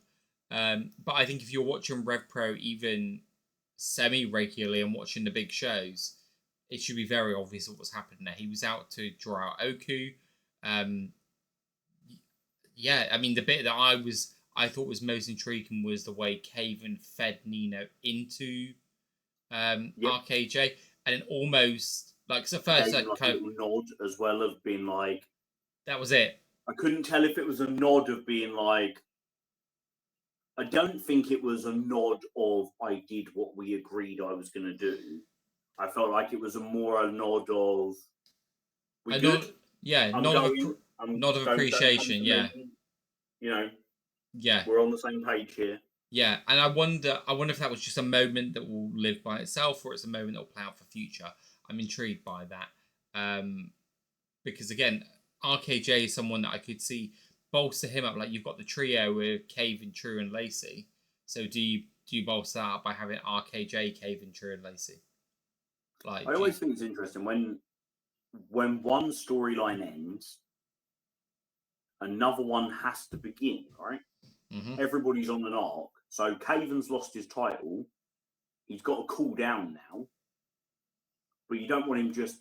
Speaker 1: But I think if you're watching Rev Pro even semi-regularly and watching the big shows, it should be very obvious what was happening there. He was out to draw out Oku. Yeah, I mean, the bit that I thought was most intriguing was the way Caven fed Nino into RKJ, and it almost like so first
Speaker 2: like kind of nod as well of being like
Speaker 1: that was it.
Speaker 2: I couldn't tell if it was a nod of being like, I don't think it was a nod of I did what we agreed I was going to do. I felt like it was a nod of we good.
Speaker 1: Nod of appreciation. Yeah.
Speaker 2: Yeah, we're on the same page here.
Speaker 1: Yeah, and I wonder if that was just a moment that will live by itself, or it's a moment that will play out for future. I'm intrigued by that, because again, RKJ is someone that I could see bolster him up. Like you've got the trio with Caven, True, and Lacey. So do you bolster that up by having RKJ, Caven, True, and Lacey? Like
Speaker 2: I always think it's interesting when one storyline ends, another one has to begin, right? Mm-hmm. Everybody's on an arc. So Caven's lost his title. he's got to cool down now. But you don't want him just.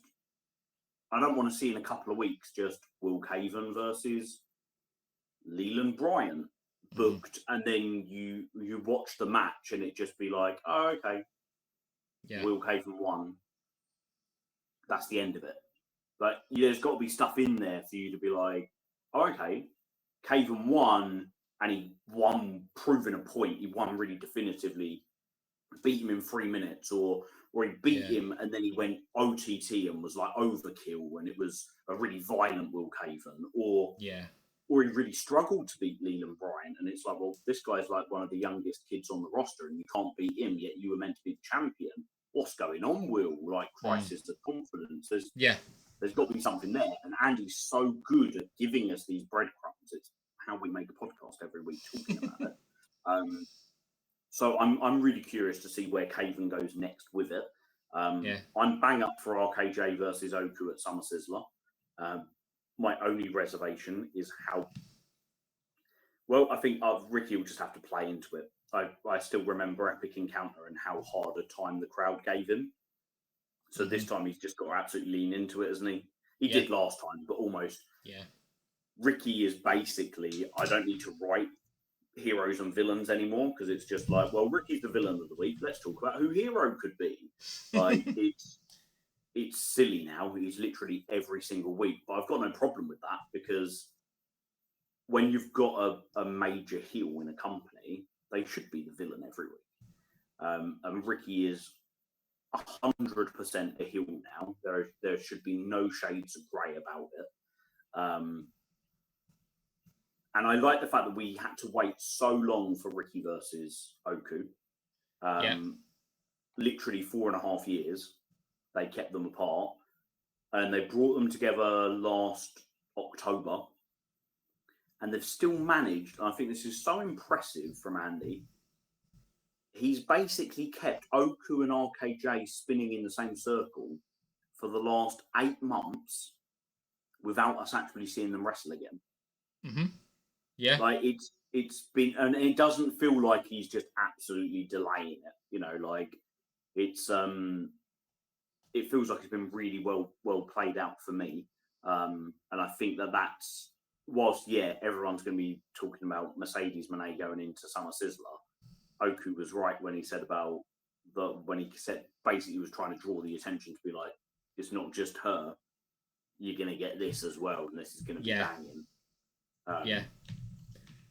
Speaker 2: I don't want to see in a couple of weeks just Will Caven versus Leland Bryant booked, and then you watch the match and it just be like, oh, okay, Will Caven won. That's the end of it. But there's got to be stuff in there for you to be like, oh, okay, Caven won, and he won proving a point. He won really definitively, beat him in 3 minutes, or he beat him and then he went OTT and was like overkill, and it was a really violent Will Caven, or he really struggled to beat Leland Bryant, and it's like, well, this guy's like one of the youngest kids on the roster, and you can't beat him, yet you were meant to be the champion. What's going on, Will? Like, crisis of confidence. There's got to be something there, and Andy's so good at giving us these breadcrumbs. It's how we make a podcast every week talking about it. So I'm really curious to see where Caven goes next with it. I'm bang up for RKJ versus Oku at Summer Sizzler. My only reservation is how well, I think Ricky will just have to play into it. I still remember Epic Encounter and how hard a time the crowd gave him. So this time he's just got to absolutely lean into it, hasn't he? He did last time, but almost.
Speaker 1: Yeah.
Speaker 2: Ricky is basically, I don't need to write heroes and villains anymore, because it's just like, well, Ricky's the villain of the week. Let's talk about who Hero could be. Like, it's silly now. He's literally every single week. But I've got no problem with that, because when you've got a major heel in a company, they should be the villain every week. And Ricky is 100% a heel now. There should be no shades of grey about it. And I like the fact that we had to wait so long for Ricky versus Oku. Literally 4.5 years. They kept them apart. And they brought them together last October. And they've still managed, and I think this is so impressive from Andy, he's basically kept Oku and RKJ spinning in the same circle for the last 8 months without us actually seeing them wrestle again.
Speaker 1: Mm-hmm. Yeah.
Speaker 2: Like, it's been, and it doesn't feel like he's just absolutely delaying it. You know, like, it's it feels like it's been really well played out for me. And I think that's, whilst, everyone's going to be talking about Mercedes Mone going into Summer Sizzler, Oku was right when he said about when he said basically he was trying to draw the attention to be like, it's not just her, you're going to get this as well, and this is going to be banging.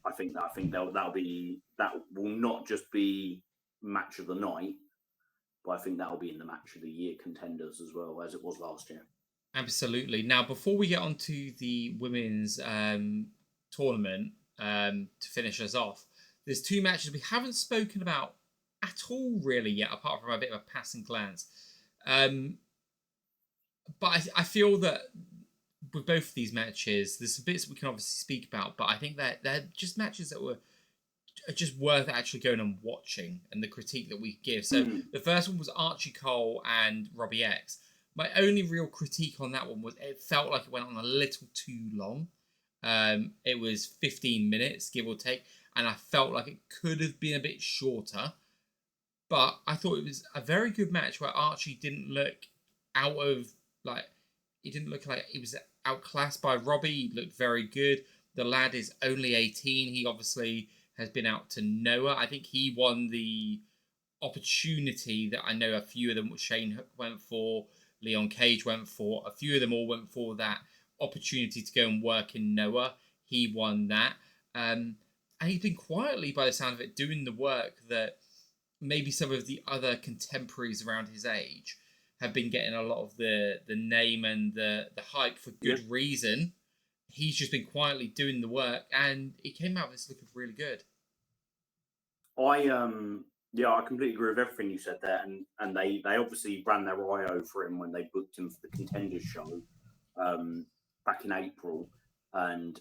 Speaker 2: I think that will not just be match of the night, but I think that'll be in the match of the year contenders as well, as it was last year.
Speaker 1: Absolutely. Now, before we get on to the women's tournament to finish us off, there's 2 matches we haven't spoken about at all really yet, apart from a bit of a passing glance. But I feel that with both of these matches, there's some bits we can obviously speak about, but I think that they're just matches that are just worth actually going and watching, and the critique that we give. So the first one was Archie Cole and Robbie X. My only real critique on that one was it felt like it went on a little too long. It was 15 minutes, give or take, and I felt like it could have been a bit shorter. But I thought it was a very good match where Archie didn't look he didn't look like he was outclassed by Robbie. He looked very good. The lad is only 18. He obviously has been out to Noah. I think he won the opportunity that I know a few of them, Shane Hook went for, Leon Cage went for, a few of them all went for that opportunity to go and work in Noah. He won that. And he's been quietly, by the sound of it, doing the work that maybe some of the other contemporaries around his age have been getting a lot of the name and the hype for good reason. He's just been quietly doing the work, and he came out of this looking really good.
Speaker 2: I completely agree with everything you said there, and they obviously ran their eye over him when they booked him for the Contenders show back in April, and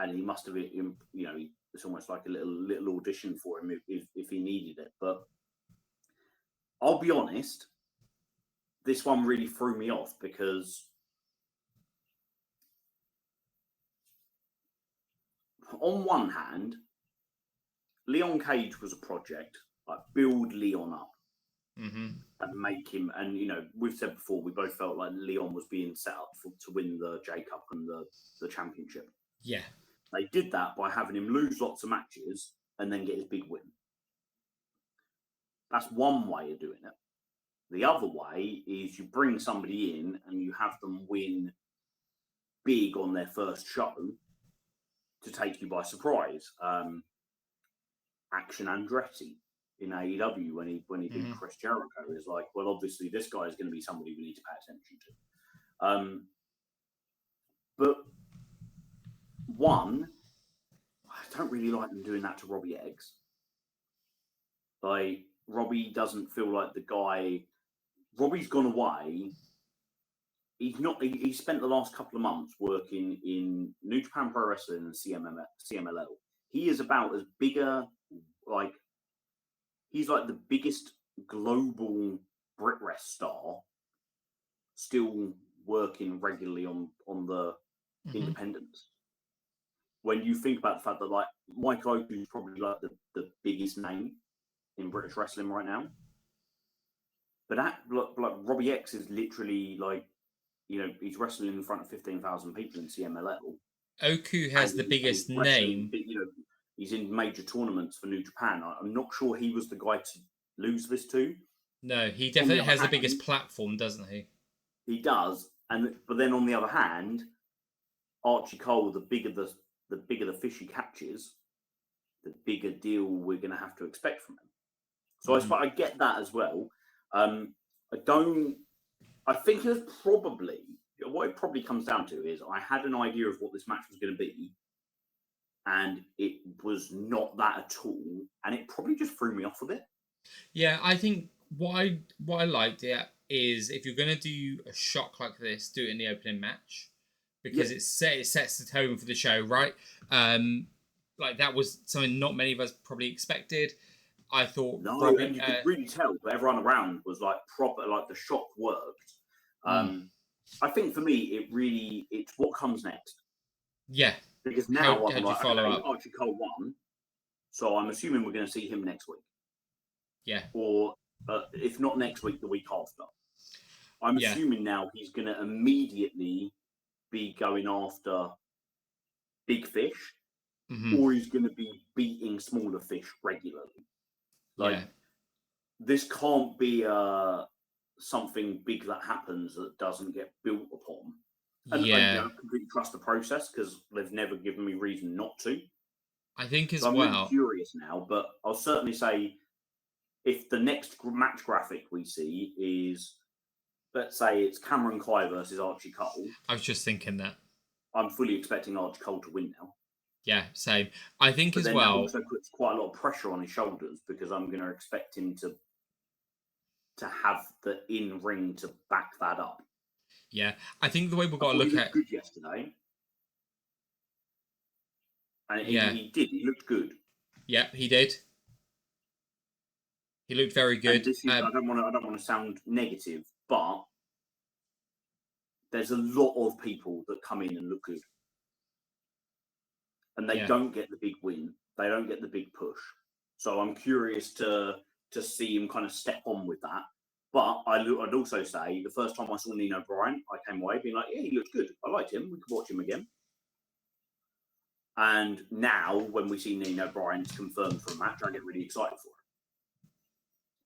Speaker 2: he must have, it's almost like a little audition for him if he needed it. But I'll be honest, this one really threw me off because on one hand, Leon Cage was a project, like build Leon up. and make him. And we've said before, we both felt like Leon was being set up to win the J Cup and the championship.
Speaker 1: Yeah.
Speaker 2: They did that by having him lose lots of matches and then get his big win. That's one way of doing it. The other way is you bring somebody in and you have them win big on their first show to take you by surprise. Action Andretti in AEW when he beat Chris Jericho is like, well, obviously this guy is going to be somebody we need to pay attention to. But one, I don't really like them doing that to Robbie Eggs. Like, Robbie doesn't feel like the guy. Robbie's gone away. He's not. He spent the last couple of months working in New Japan Pro Wrestling and CMLL. He is about as bigger, like, he's like the biggest global Brit Rest star, still working regularly on the independents. When you think about the fact that, like, Michael Oku is probably like the biggest name in British wrestling right now, but that, like Robbie X is literally like, he's wrestling in front of 15,000 people in CMLL.
Speaker 1: Oku has the biggest name.
Speaker 2: He's in major tournaments for New Japan. I'm not sure he was the guy to lose this to.
Speaker 1: No, he definitely has the biggest platform, doesn't he?
Speaker 2: He does, but then on the other hand, Archie Cole, the bigger the fish he catches, the bigger deal we're going to have to expect from him. So I get that as well. I think it's probably, what it probably comes down to is I had an idea of what this match was going to be, and it was not that at all, and it probably just threw me off a bit.
Speaker 1: Yeah, I think what I liked it is, if you're going to do a shock like this, do it in the opening match, because it sets the tone for the show, right? Like, that was something not many of us probably expected. I thought
Speaker 2: and you could really tell, but everyone around was like proper, like the shock worked. I think for me, it's what comes next.
Speaker 1: Yeah.
Speaker 2: Because now
Speaker 1: I'm like, okay,
Speaker 2: Archie Cole won, so I'm assuming we're going to see him next week.
Speaker 1: Yeah.
Speaker 2: Or if not next week, the week after. I'm assuming now he's going to immediately be going after big fish, or he's going to be beating smaller fish regularly. Like, this can't be something big that happens that doesn't get built upon. And I don't completely trust the process because they've never given me reason not to.
Speaker 1: I think
Speaker 2: I'm really curious now, but I'll certainly say if the next match graphic we see is, let's say it's Cameron Kai versus Archie Cole.
Speaker 1: I was just thinking that.
Speaker 2: I'm fully expecting Archie Cole to win now.
Speaker 1: Yeah, same. I think
Speaker 2: but
Speaker 1: as
Speaker 2: then
Speaker 1: well.
Speaker 2: That also puts quite a lot of pressure on his shoulders because I'm going to expect him to have the in-ring to back that up.
Speaker 1: Yeah, I think the way we've got to look at.
Speaker 2: He looked good yesterday. And he did. He looked good.
Speaker 1: Yeah, he did. He looked very good.
Speaker 2: I don't want to sound negative, but there's a lot of people that come in and look good, and they don't get the big win. They don't get the big push. So I'm curious to see him kind of step on with that. But I'd also say the first time I saw Nino Bryan, I came away being like, yeah, he looked good. I liked him. We could watch him again. And now, when we see Nino Bryan confirmed for a match, I get really excited for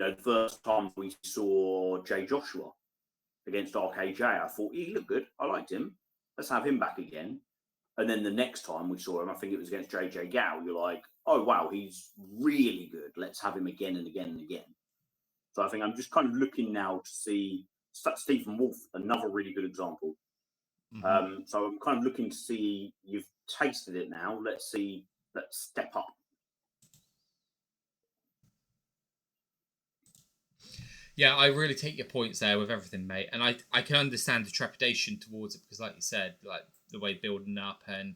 Speaker 2: it. The first time we saw Jay Joshua against RKJ, I thought, he looked good. I liked him. Let's have him back again. And then the next time we saw him, I think it was against JJ Gao, you're like, oh, wow, he's really good. Let's have him again and again and again. So I think I'm just kind of looking now to see Stephen Wolf, another really good example. So I'm kind of looking to see, you've tasted it now. Let's step up.
Speaker 1: Yeah, I really take your points there with everything, mate. And I can understand the trepidation towards it because, like you said, like the way building up and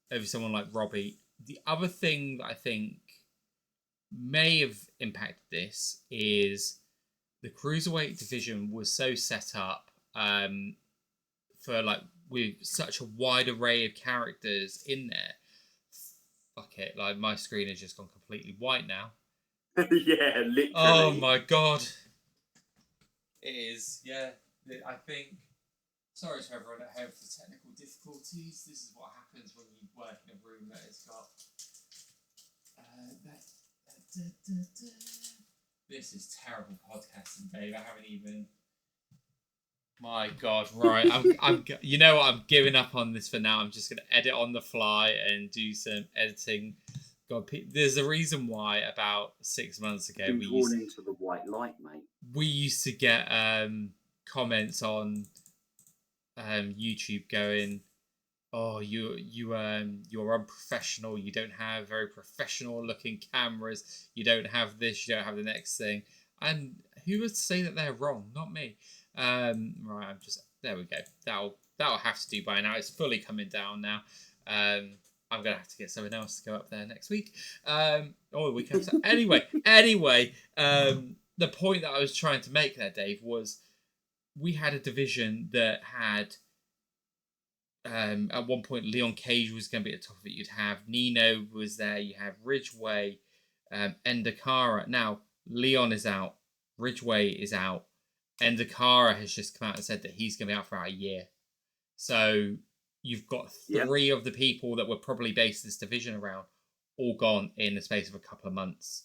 Speaker 1: over someone like Robbie. The other thing that I think may have impacted this is the cruiserweight division was so set up for like with such a wide array of characters in there. Fuck it, like my screen has just gone completely white now.
Speaker 2: Yeah, literally.
Speaker 1: Oh my god. It is, yeah. I think. Sorry to everyone at home for the technical difficulties. This is what happens when you work in a room that has got. This is terrible podcasting, Dave. I haven't even. My God, right? You know what? I'm giving up on this for now. I'm just gonna edit on the fly and do some editing. God, there's a reason why about 6 months ago
Speaker 2: Been drawn into the white light, mate.
Speaker 1: we used to get comments on YouTube going, "Oh, you're unprofessional. You don't have very professional looking cameras. You don't have this. You don't have the next thing." And who would say that they're wrong? Not me. Right, I'm just there. We go. That'll have to do by now. It's fully coming down now. I'm gonna have to get someone else to go up there next week. Or the week after. Anyway. The point that I was trying to make there, Dave, was we had a division that had. At one point, Leon Cage was going to be at the top of it. You'd have Nino was there. You have Ridgeway, Endakara. Now Leon is out. Ridgeway is out. Endakara has just come out and said that he's going to be out for about a year. So you've got three of the people that were probably based this division around all gone in the space of a couple of months.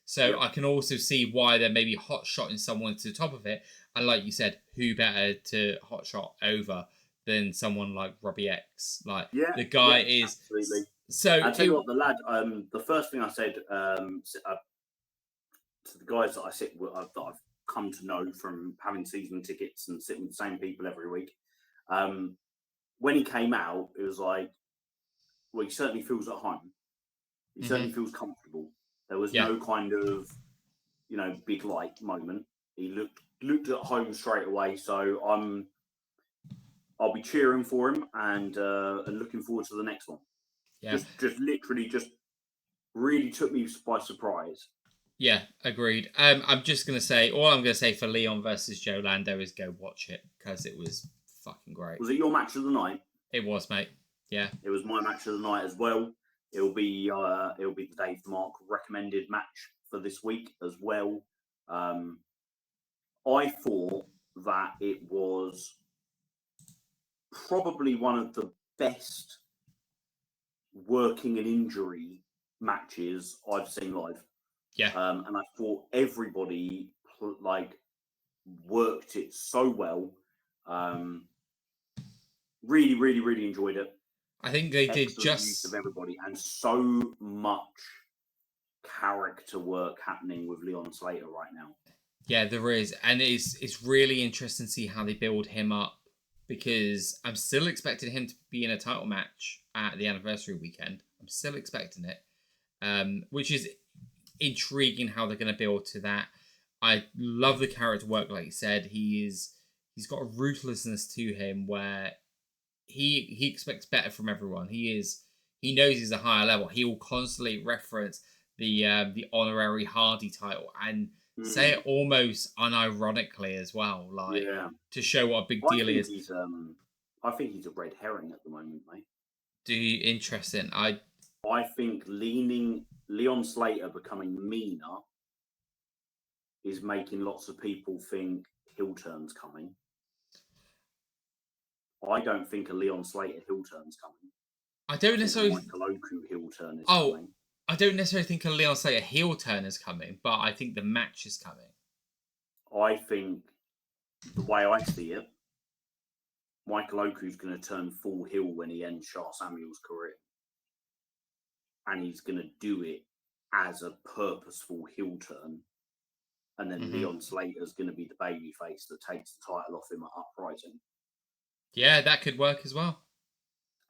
Speaker 1: So I can also see why they're maybe hot-shotting someone to the top of it. And like you said, who better to hot-shot over than someone like Robbie X? Like the guy is.
Speaker 2: Absolutely.
Speaker 1: So
Speaker 2: I tell you what, the lad. The first thing I said to the guys that I sit with, that I've come to know from having season tickets and sitting with the same people every week. When he came out, it was like, well, he certainly feels at home. He certainly feels comfortable. There was no kind of, big light moment. He looked at home straight away. So I'll be cheering for him and looking forward to the next one. Yeah. Just literally really took me by surprise.
Speaker 1: Yeah, agreed. I'm just going to say, all I'm going to say for Leon versus Joe Lando is go watch it because it was fucking great.
Speaker 2: Was it your match of the night?
Speaker 1: It was, mate. Yeah.
Speaker 2: It was my match of the night as well. It'll be the Dave Mark recommended match for this week as well. I thought that it was probably one of the best working and injury matches I've seen live.
Speaker 1: Yeah.
Speaker 2: And I thought everybody worked it so well. Really, really, really enjoyed it.
Speaker 1: I think they did
Speaker 2: use of everybody and so much character work happening with Leon Slater right now.
Speaker 1: Yeah, there is, and it's really interesting to see how they build him up because I'm still expecting him to be in a title match at the anniversary weekend. I'm still expecting it, which is intriguing how they're going to build to that. I love the character work, like you said. He's got a ruthlessness to him where he expects better from everyone. He knows he's a higher level. He will constantly reference the honorary Hardy title and say it almost unironically as well, to show what a big deal he is.
Speaker 2: I think he's a red herring at the moment, mate.
Speaker 1: Interesting. I
Speaker 2: think Leon Slater becoming meaner is making lots of people think heel turn's coming. I don't think a Leon Slater heel turn's coming.
Speaker 1: I don't necessarily.
Speaker 2: Michael Oku heel turn is coming.
Speaker 1: I don't necessarily think a Leon Slater heel turn is coming, but I think the match is coming.
Speaker 2: I think the way I see it, Michael Oku's going to turn full heel when he ends Shah Samuel's career. And he's going to do it as a purposeful heel turn. And then Leon Slater's going to be the babyface that takes the title off him at Uprising.
Speaker 1: Yeah, that could work as well.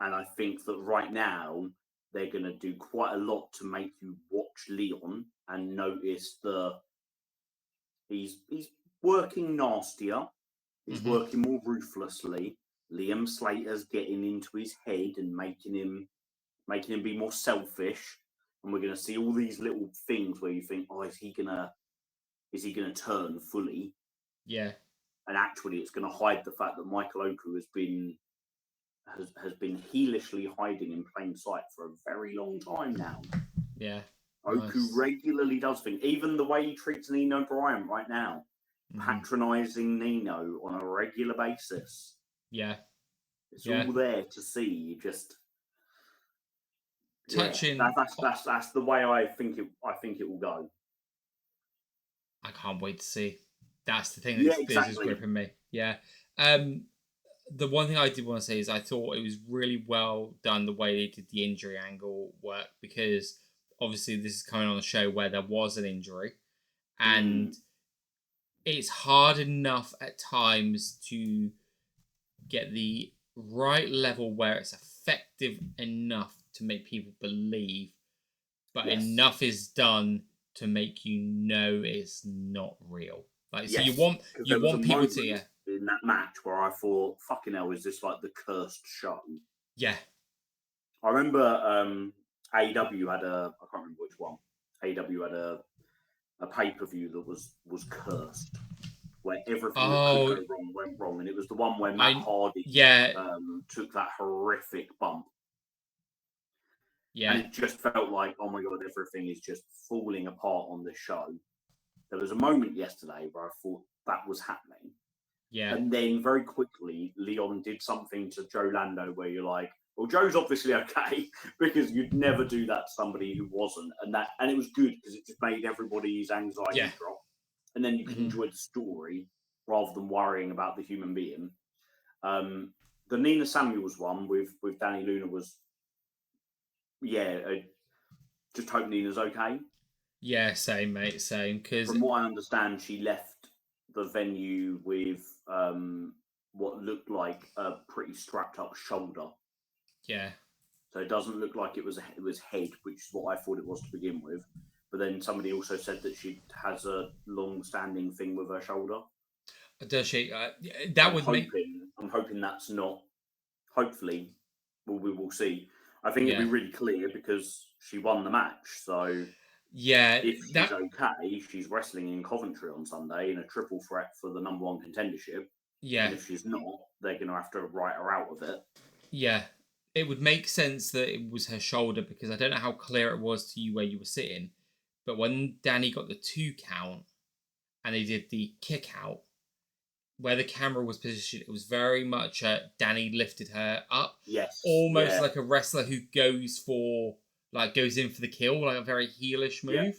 Speaker 2: And I think that right now, they're going to do quite a lot to make you watch Leon and notice he's working nastier. He's working more ruthlessly. Liam Slater's getting into his head and making him be more selfish. And we're going to see all these little things where you think, oh, is he gonna turn fully?
Speaker 1: Yeah.
Speaker 2: And actually, it's going to hide the fact that Michael Oku has been heelishly hiding in plain sight for a very long time now.
Speaker 1: Yeah.
Speaker 2: Oku regularly does things. Even the way he treats Nino Bryan right now. patronising Nino on a regular basis.
Speaker 1: Yeah.
Speaker 2: It's
Speaker 1: Yeah.
Speaker 2: all there to see. You just
Speaker 1: Touching.
Speaker 2: that's the way I think it will go.
Speaker 1: I can't wait to see. That's the thing
Speaker 2: Yeah,
Speaker 1: that's just
Speaker 2: exactly.
Speaker 1: gripping me. Yeah. The one thing I did want to say is I thought it was really well done the way they did the injury angle work, because obviously this is coming on a show where there was an injury, and it's hard enough at times to get the right level where it's effective enough to make people believe, but
Speaker 2: Yes.
Speaker 1: enough is done to make you know it's not real. Like, so
Speaker 2: Yes,
Speaker 1: you want people to
Speaker 2: in that match where I thought, "Fucking hell, is this like the cursed show?"
Speaker 1: yeah.
Speaker 2: I remember AEW had I can't remember which one. AEW had a pay-per-view that was cursed, where everything that could go wrong went wrong, and it was the one where Matt Hardy took that horrific bump.
Speaker 1: Yeah.
Speaker 2: And it just felt like, oh my god, everything is just falling apart on this show. There was a moment yesterday where I thought that was happening.
Speaker 1: Yeah.
Speaker 2: And then very quickly, Leon did something to Joe Lando where you're like, well, Joe's obviously okay, because you'd never do that to somebody who wasn't. And it was good because it just made everybody's anxiety drop. And then you can enjoy the story rather than worrying about the human being. The Nina Samuels one with Danny Luna was, just hope Nina's okay.
Speaker 1: Yeah, same, mate, same. Because
Speaker 2: from what I understand, she left the venue with what looked like a pretty strapped up shoulder.
Speaker 1: Yeah.
Speaker 2: So it doesn't look like it was head, which is what I thought it was to begin with. But then somebody also said that she has a long-standing thing with her shoulder.
Speaker 1: Does she?
Speaker 2: I'm hoping that's not. Hopefully, we will see. I think it'll be really clear because she won the match. So
Speaker 1: yeah,
Speaker 2: if she's okay, she's wrestling in Coventry on Sunday in a triple threat for the number one contendership.
Speaker 1: Yeah.
Speaker 2: And if she's not, they're going to have to write her out of it.
Speaker 1: Yeah. It would make sense that it was her shoulder, because I don't know how clear it was to you where you were sitting, but when Danny got the 2 count and they did the kick out, where the camera was positioned, it was very much Danny lifted her up.
Speaker 2: Yes.
Speaker 1: Almost like a wrestler who goes in for the kill, like a very heelish move. Yeah.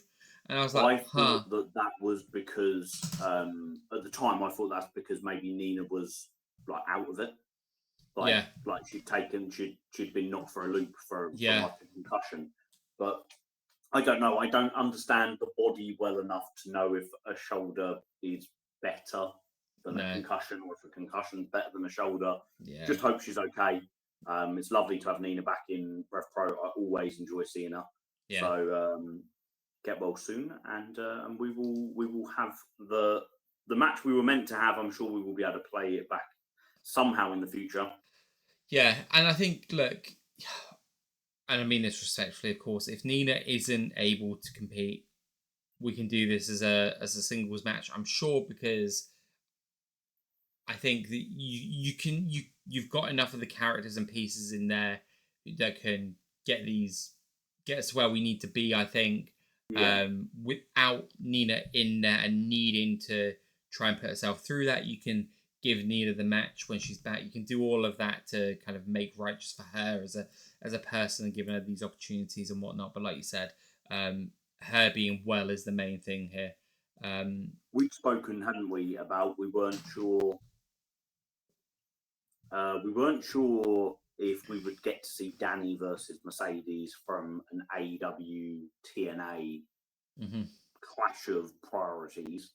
Speaker 1: And I was like,
Speaker 2: I thought that was because at the time I thought that's because maybe Nina was like out of it. Like she'd been knocked for a loop for like a concussion. But I don't know. I don't understand the body well enough to know if a shoulder is better than a concussion, or if a concussion is better than a shoulder. Yeah. Just hope she's okay. It's lovely to have Nina back in Rev Pro. I always enjoy seeing her. Yeah. So get well soon, and we will have the match we were meant to have. I'm sure we will be able to play it back somehow in the future. Yeah,
Speaker 1: and I think, look, and I mean this respectfully, of course, if Nina isn't able to compete, we can do this as a singles match, I'm sure, because I think that you've got enough of the characters and pieces in there that can get us where we need to be, I think. Yeah. Without Nina in there and needing to try and put herself through that, you can give Nina the match when she's back. You can do all of that to kind of make right just for her as a person, and giving her these opportunities and whatnot. But like you said, her being well is the main thing here.
Speaker 2: We've spoken, hadn't we, about we weren't sure if we would get to see Danny versus Mercedes from an AEW TNA clash of priorities.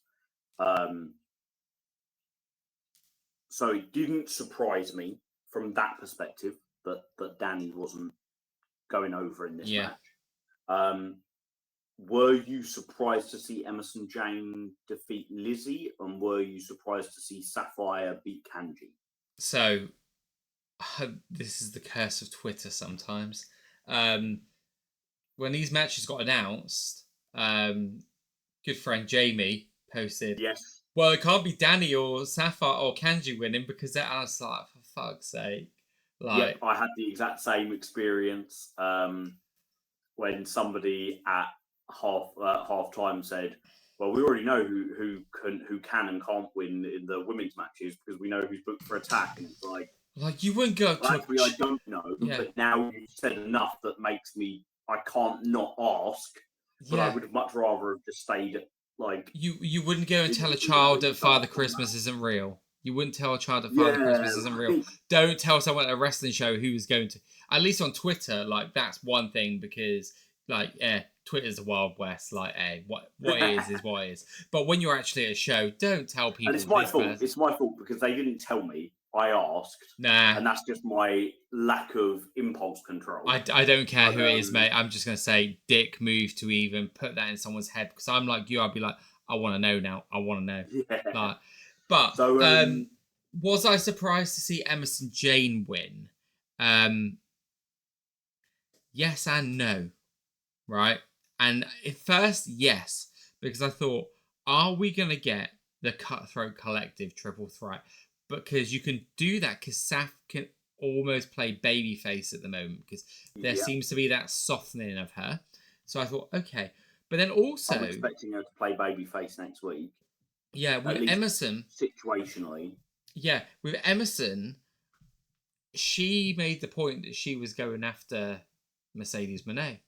Speaker 2: So it didn't surprise me from that perspective that Danny wasn't going over in this match. Were you surprised to see Emerson Jane defeat Lizzie, and were you surprised to see Sapphire beat Kanji?
Speaker 1: So, this is the curse of Twitter sometimes. When these matches got announced, good friend Jamie posted,
Speaker 2: yes,
Speaker 1: well, it can't be Danny or Sapphire or Kanji winning, because I was like, for fuck's sake.
Speaker 2: Like, I had the exact same experience when somebody at half time said, Well, we already know who can and can't win in the women's matches because we know who's booked for attack, and it's
Speaker 1: like you wouldn't go
Speaker 2: well,
Speaker 1: to.
Speaker 2: actually, I don't know,
Speaker 1: Yeah.
Speaker 2: but now you've said enough that makes me I can't not ask. But I would have much rather have just stayed like
Speaker 1: you wouldn't go and tell a child that Father Christmas isn't real. You wouldn't tell a child that Father Christmas isn't real. Don't tell someone at a wrestling show who's going to. At least on Twitter, like that's one thing because like Twitter's the Wild West. Like, what it is what it is. But when you're actually at a show, don't tell people.
Speaker 2: And it's my fault. It's my fault because they didn't tell me. I asked.
Speaker 1: Nah.
Speaker 2: And that's just my lack of impulse control.
Speaker 1: I don't care who it is, mate. I'm just going to say dick move to even put that in someone's head because I'm like you. I'd be like, I want to know now. I want to know.
Speaker 2: Yeah.
Speaker 1: Like, but
Speaker 2: so,
Speaker 1: was I surprised to see Emerson Jane win? Yes and no. Right? And at first, yes. Because I thought, are we going to get the Cutthroat Collective triple threat? Because you can do that because Saf can almost play babyface at the moment because there seems to be that softening of her. So I thought, okay. But then also...
Speaker 2: I'm expecting her to play babyface next week.
Speaker 1: Yeah, with Emerson...
Speaker 2: Situationally.
Speaker 1: Yeah, with Emerson, she made the point that she was going after Mercedes Mone.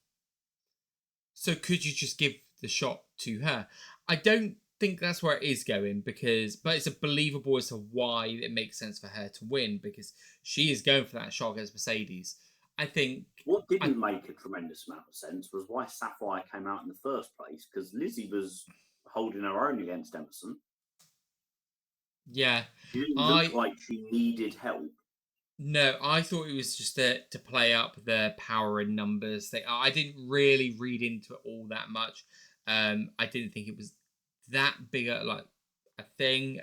Speaker 1: So could you just give the shot to her? I don't think that's where it is going but it's believable as to why it makes sense for her to win because she is going for that shot against Mercedes. I think
Speaker 2: what didn't make a tremendous amount of sense was why Sapphire came out in the first place because Lizzie was holding her own against Emerson.
Speaker 1: Yeah,
Speaker 2: she didn't look like she needed help.
Speaker 1: No, I thought it was just to play up the power in numbers thing. I didn't really read into it all that much. I didn't think it was that big a thing.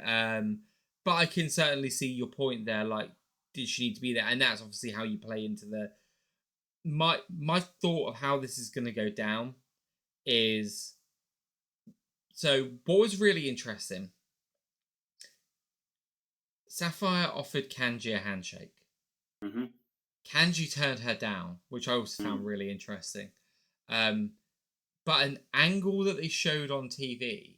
Speaker 1: But I can certainly see your point there. Like, did she need to be there? And that's obviously how you play into the. My thought of how this is going to go down is. So, what was really interesting? Sapphire offered Kanji a handshake.
Speaker 2: Mm-hmm.
Speaker 1: Kanji turned her down, which I also found really interesting. But an angle that they showed on TV,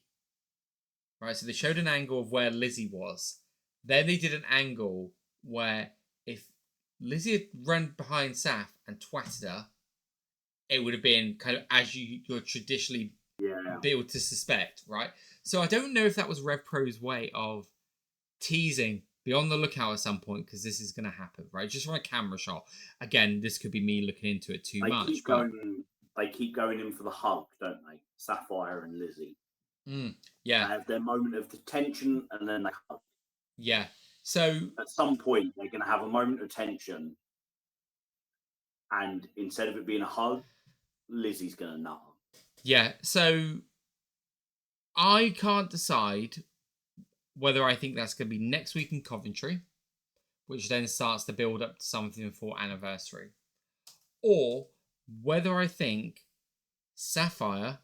Speaker 1: right? So they showed an angle of where Lizzie was. Then they did an angle where if Lizzie had run behind Saf and twatted her, it would have been kind of as you're traditionally built to suspect, right? So I don't know if that was Rev Pro's way of teasing. Be on the lookout at some point because this is going to happen, right? Just from a camera shot. Again, this could be me looking into it too much.
Speaker 2: They keep going in for the hug, don't they? Sapphire and Lizzie.
Speaker 1: Yeah.
Speaker 2: They have their moment of tension and then they hug.
Speaker 1: Yeah. So
Speaker 2: at some point, they're going to have a moment of tension. And instead of it being a hug, Lizzie's going to nut.
Speaker 1: Yeah. So I can't decide whether I think that's going to be next week in Coventry, which then starts to build up to something for anniversary, or whether I think Sapphire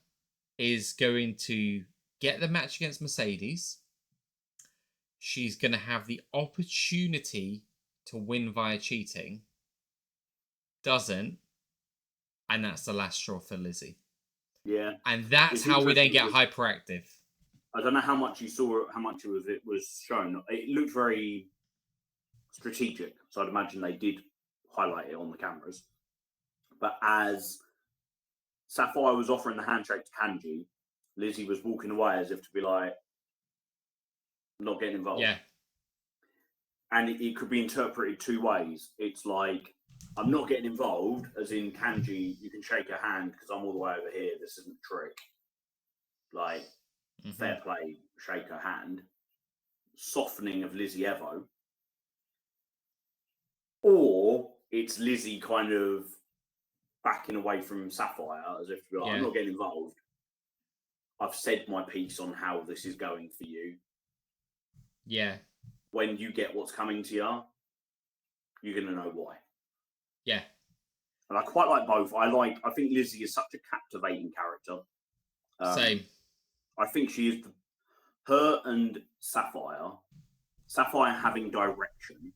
Speaker 1: is going to get the match against Mercedes. She's going to have the opportunity to win via cheating. Doesn't. And that's the last straw for Lizzie.
Speaker 2: Yeah.
Speaker 1: And that's how we then get hyperactive.
Speaker 2: I don't know how much you saw, how much of it was shown. It looked very strategic, so I'd imagine they did highlight it on the cameras. But as Sapphire was offering the handshake to Kanji, Lizzie was walking away as if to be like, not getting involved.
Speaker 1: Yeah.
Speaker 2: And it could be interpreted two ways. It's like, I'm not getting involved, as in Kanji, you can shake her hand because I'm all the way over here. This isn't a trick. Like, fair play, shake her hand. Softening of Lizzie Evo. Or it's Lizzie kind of backing away from Sapphire as if to be like, I'm not getting involved. I've said my piece on how this is going for you.
Speaker 1: Yeah.
Speaker 2: When you get what's coming to you, you're going to know why.
Speaker 1: Yeah.
Speaker 2: And I quite like both. I think Lizzie is such a captivating character.
Speaker 1: Same.
Speaker 2: I think she is her and Sapphire having direction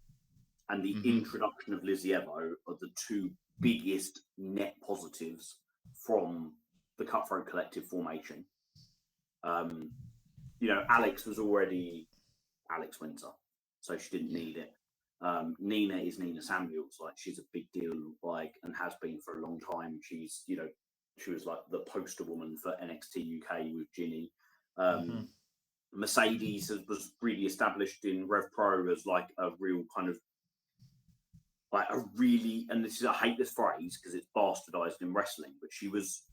Speaker 2: and the introduction of Lizzie Evo are the two biggest net positives from the Cutthroat Collective formation. Alex was already Alex Winter, so she didn't need it. Nina is Nina Samuels, like she's a big deal, like, and has been for a long time. She's, she was like the poster woman for NXT UK with Ginny. Mercedes was really established in Rev Pro as like a real kind of like a really, and this is, I hate this phrase because it's bastardized in wrestling, but she was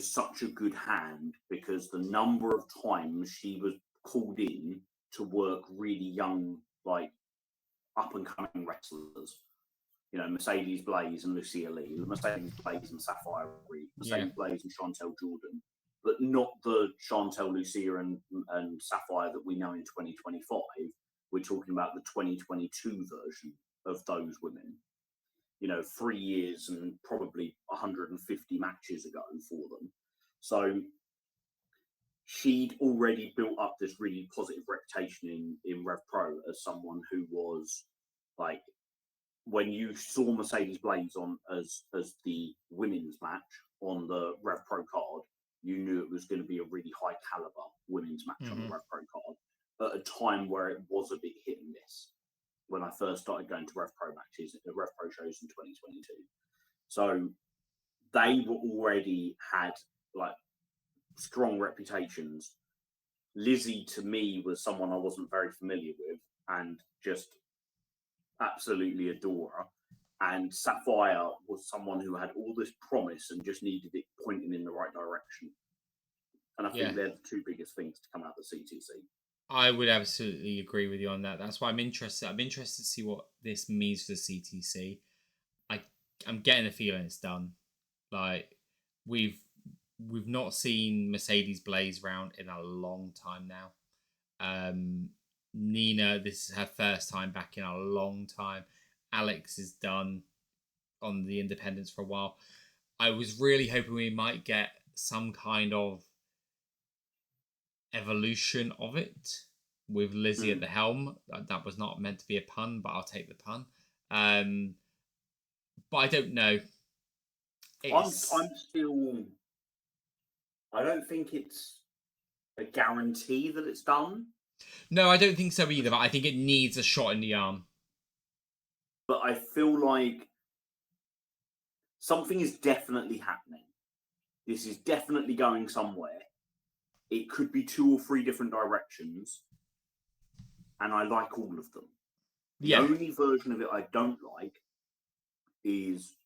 Speaker 2: such a good hand because the number of times she was called in to work really young, like up and coming wrestlers. Mercedes Blaze and Lucia Lee, Mercedes Blaze and Sapphire Reed, Mercedes Blaze and Chantel Jordan, but not the Chantel, Lucia, and Sapphire that we know in 2025. We're talking about the 2022 version of those women. 3 years and probably 150 matches ago for them. So she'd already built up this really positive reputation in Rev Pro as someone who was like, when you saw Mercedes Blaze on as the women's match on the Rev Pro card, you knew it was going to be a really high caliber women's match on the Rev Pro card at a time where it was a bit hit and miss. When I first started going to Rev Pro matches, Rev Pro shows in 2022. So they were already had like strong reputations. Lizzie to me was someone I wasn't very familiar with and just absolutely adore her. And Sapphire was someone who had all this promise and just needed it pointing in the right direction. And I think they're the two biggest things to come out of the CTC.
Speaker 1: I would absolutely agree with you on that. That's why I'm interested. I'm interested to see what this means for the CTC. I'm getting the feeling it's done. Like we've not seen Mercedes Blaze round in a long time now. Nina, this is her first time back in a long time. Alex is done on the independents for a while. I was really hoping we might get some kind of evolution of it with Lizzie at the helm. That was not meant to be a pun, but I'll take the pun. But I don't know.
Speaker 2: I'm still. I don't think it's a guarantee that it's done.
Speaker 1: No, I don't think so either. But I think it needs a shot in the arm.
Speaker 2: But I feel like something is definitely happening. This is definitely going somewhere. It could be 2 or 3 different directions, and I like all of them. The only version of it I don't like is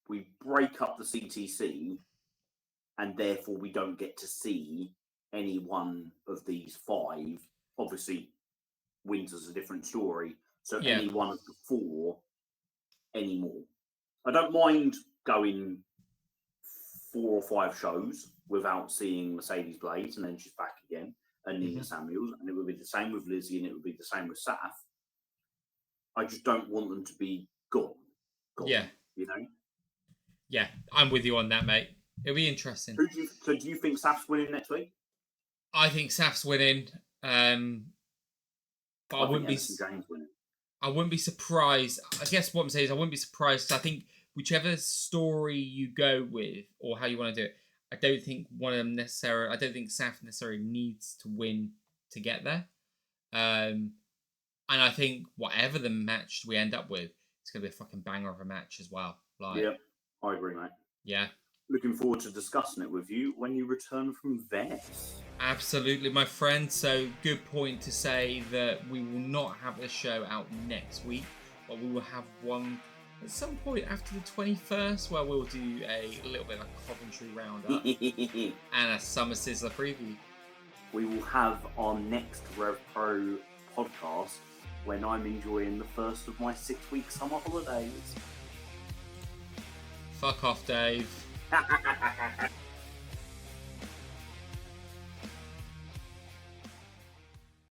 Speaker 2: we break up the CTC, and therefore we don't get to see any one of these 5. Obviously, Winter's a different story, so any one of the 4 anymore. I don't mind going 4 or 5 shows without seeing Mercedes Blaze, and then she's back again, and Nina Samuels, and it would be the same with Lizzie, and it would be the same with Saf. I just don't want them to be gone. Yeah.
Speaker 1: Yeah, I'm with you on that, mate. It'll be interesting.
Speaker 2: So do you think Saf's winning next week?
Speaker 1: I think Saf's winning. But I wouldn't be. I wouldn't be surprised. I guess what I'm saying is I wouldn't be surprised because I think whichever story you go with or how you want to do it, I don't think one of them necessarily. I don't think Saf necessarily needs to win to get there. And I think whatever the match we end up with, it's gonna be a fucking banger of a match as well. Like,
Speaker 2: yeah, I agree, mate.
Speaker 1: Yeah.
Speaker 2: Looking forward to discussing it with you when you return from Venice.
Speaker 1: Absolutely, my friend. So, good point to say that we will not have a show out next week, but we will have one at some point after the 21st where we'll do a little bit of a Coventry roundup and a Summer Sizzler preview.
Speaker 2: We will have our next Rev Pro podcast when I'm enjoying the first of my 6-week summer holidays.
Speaker 1: Fuck off, Dave.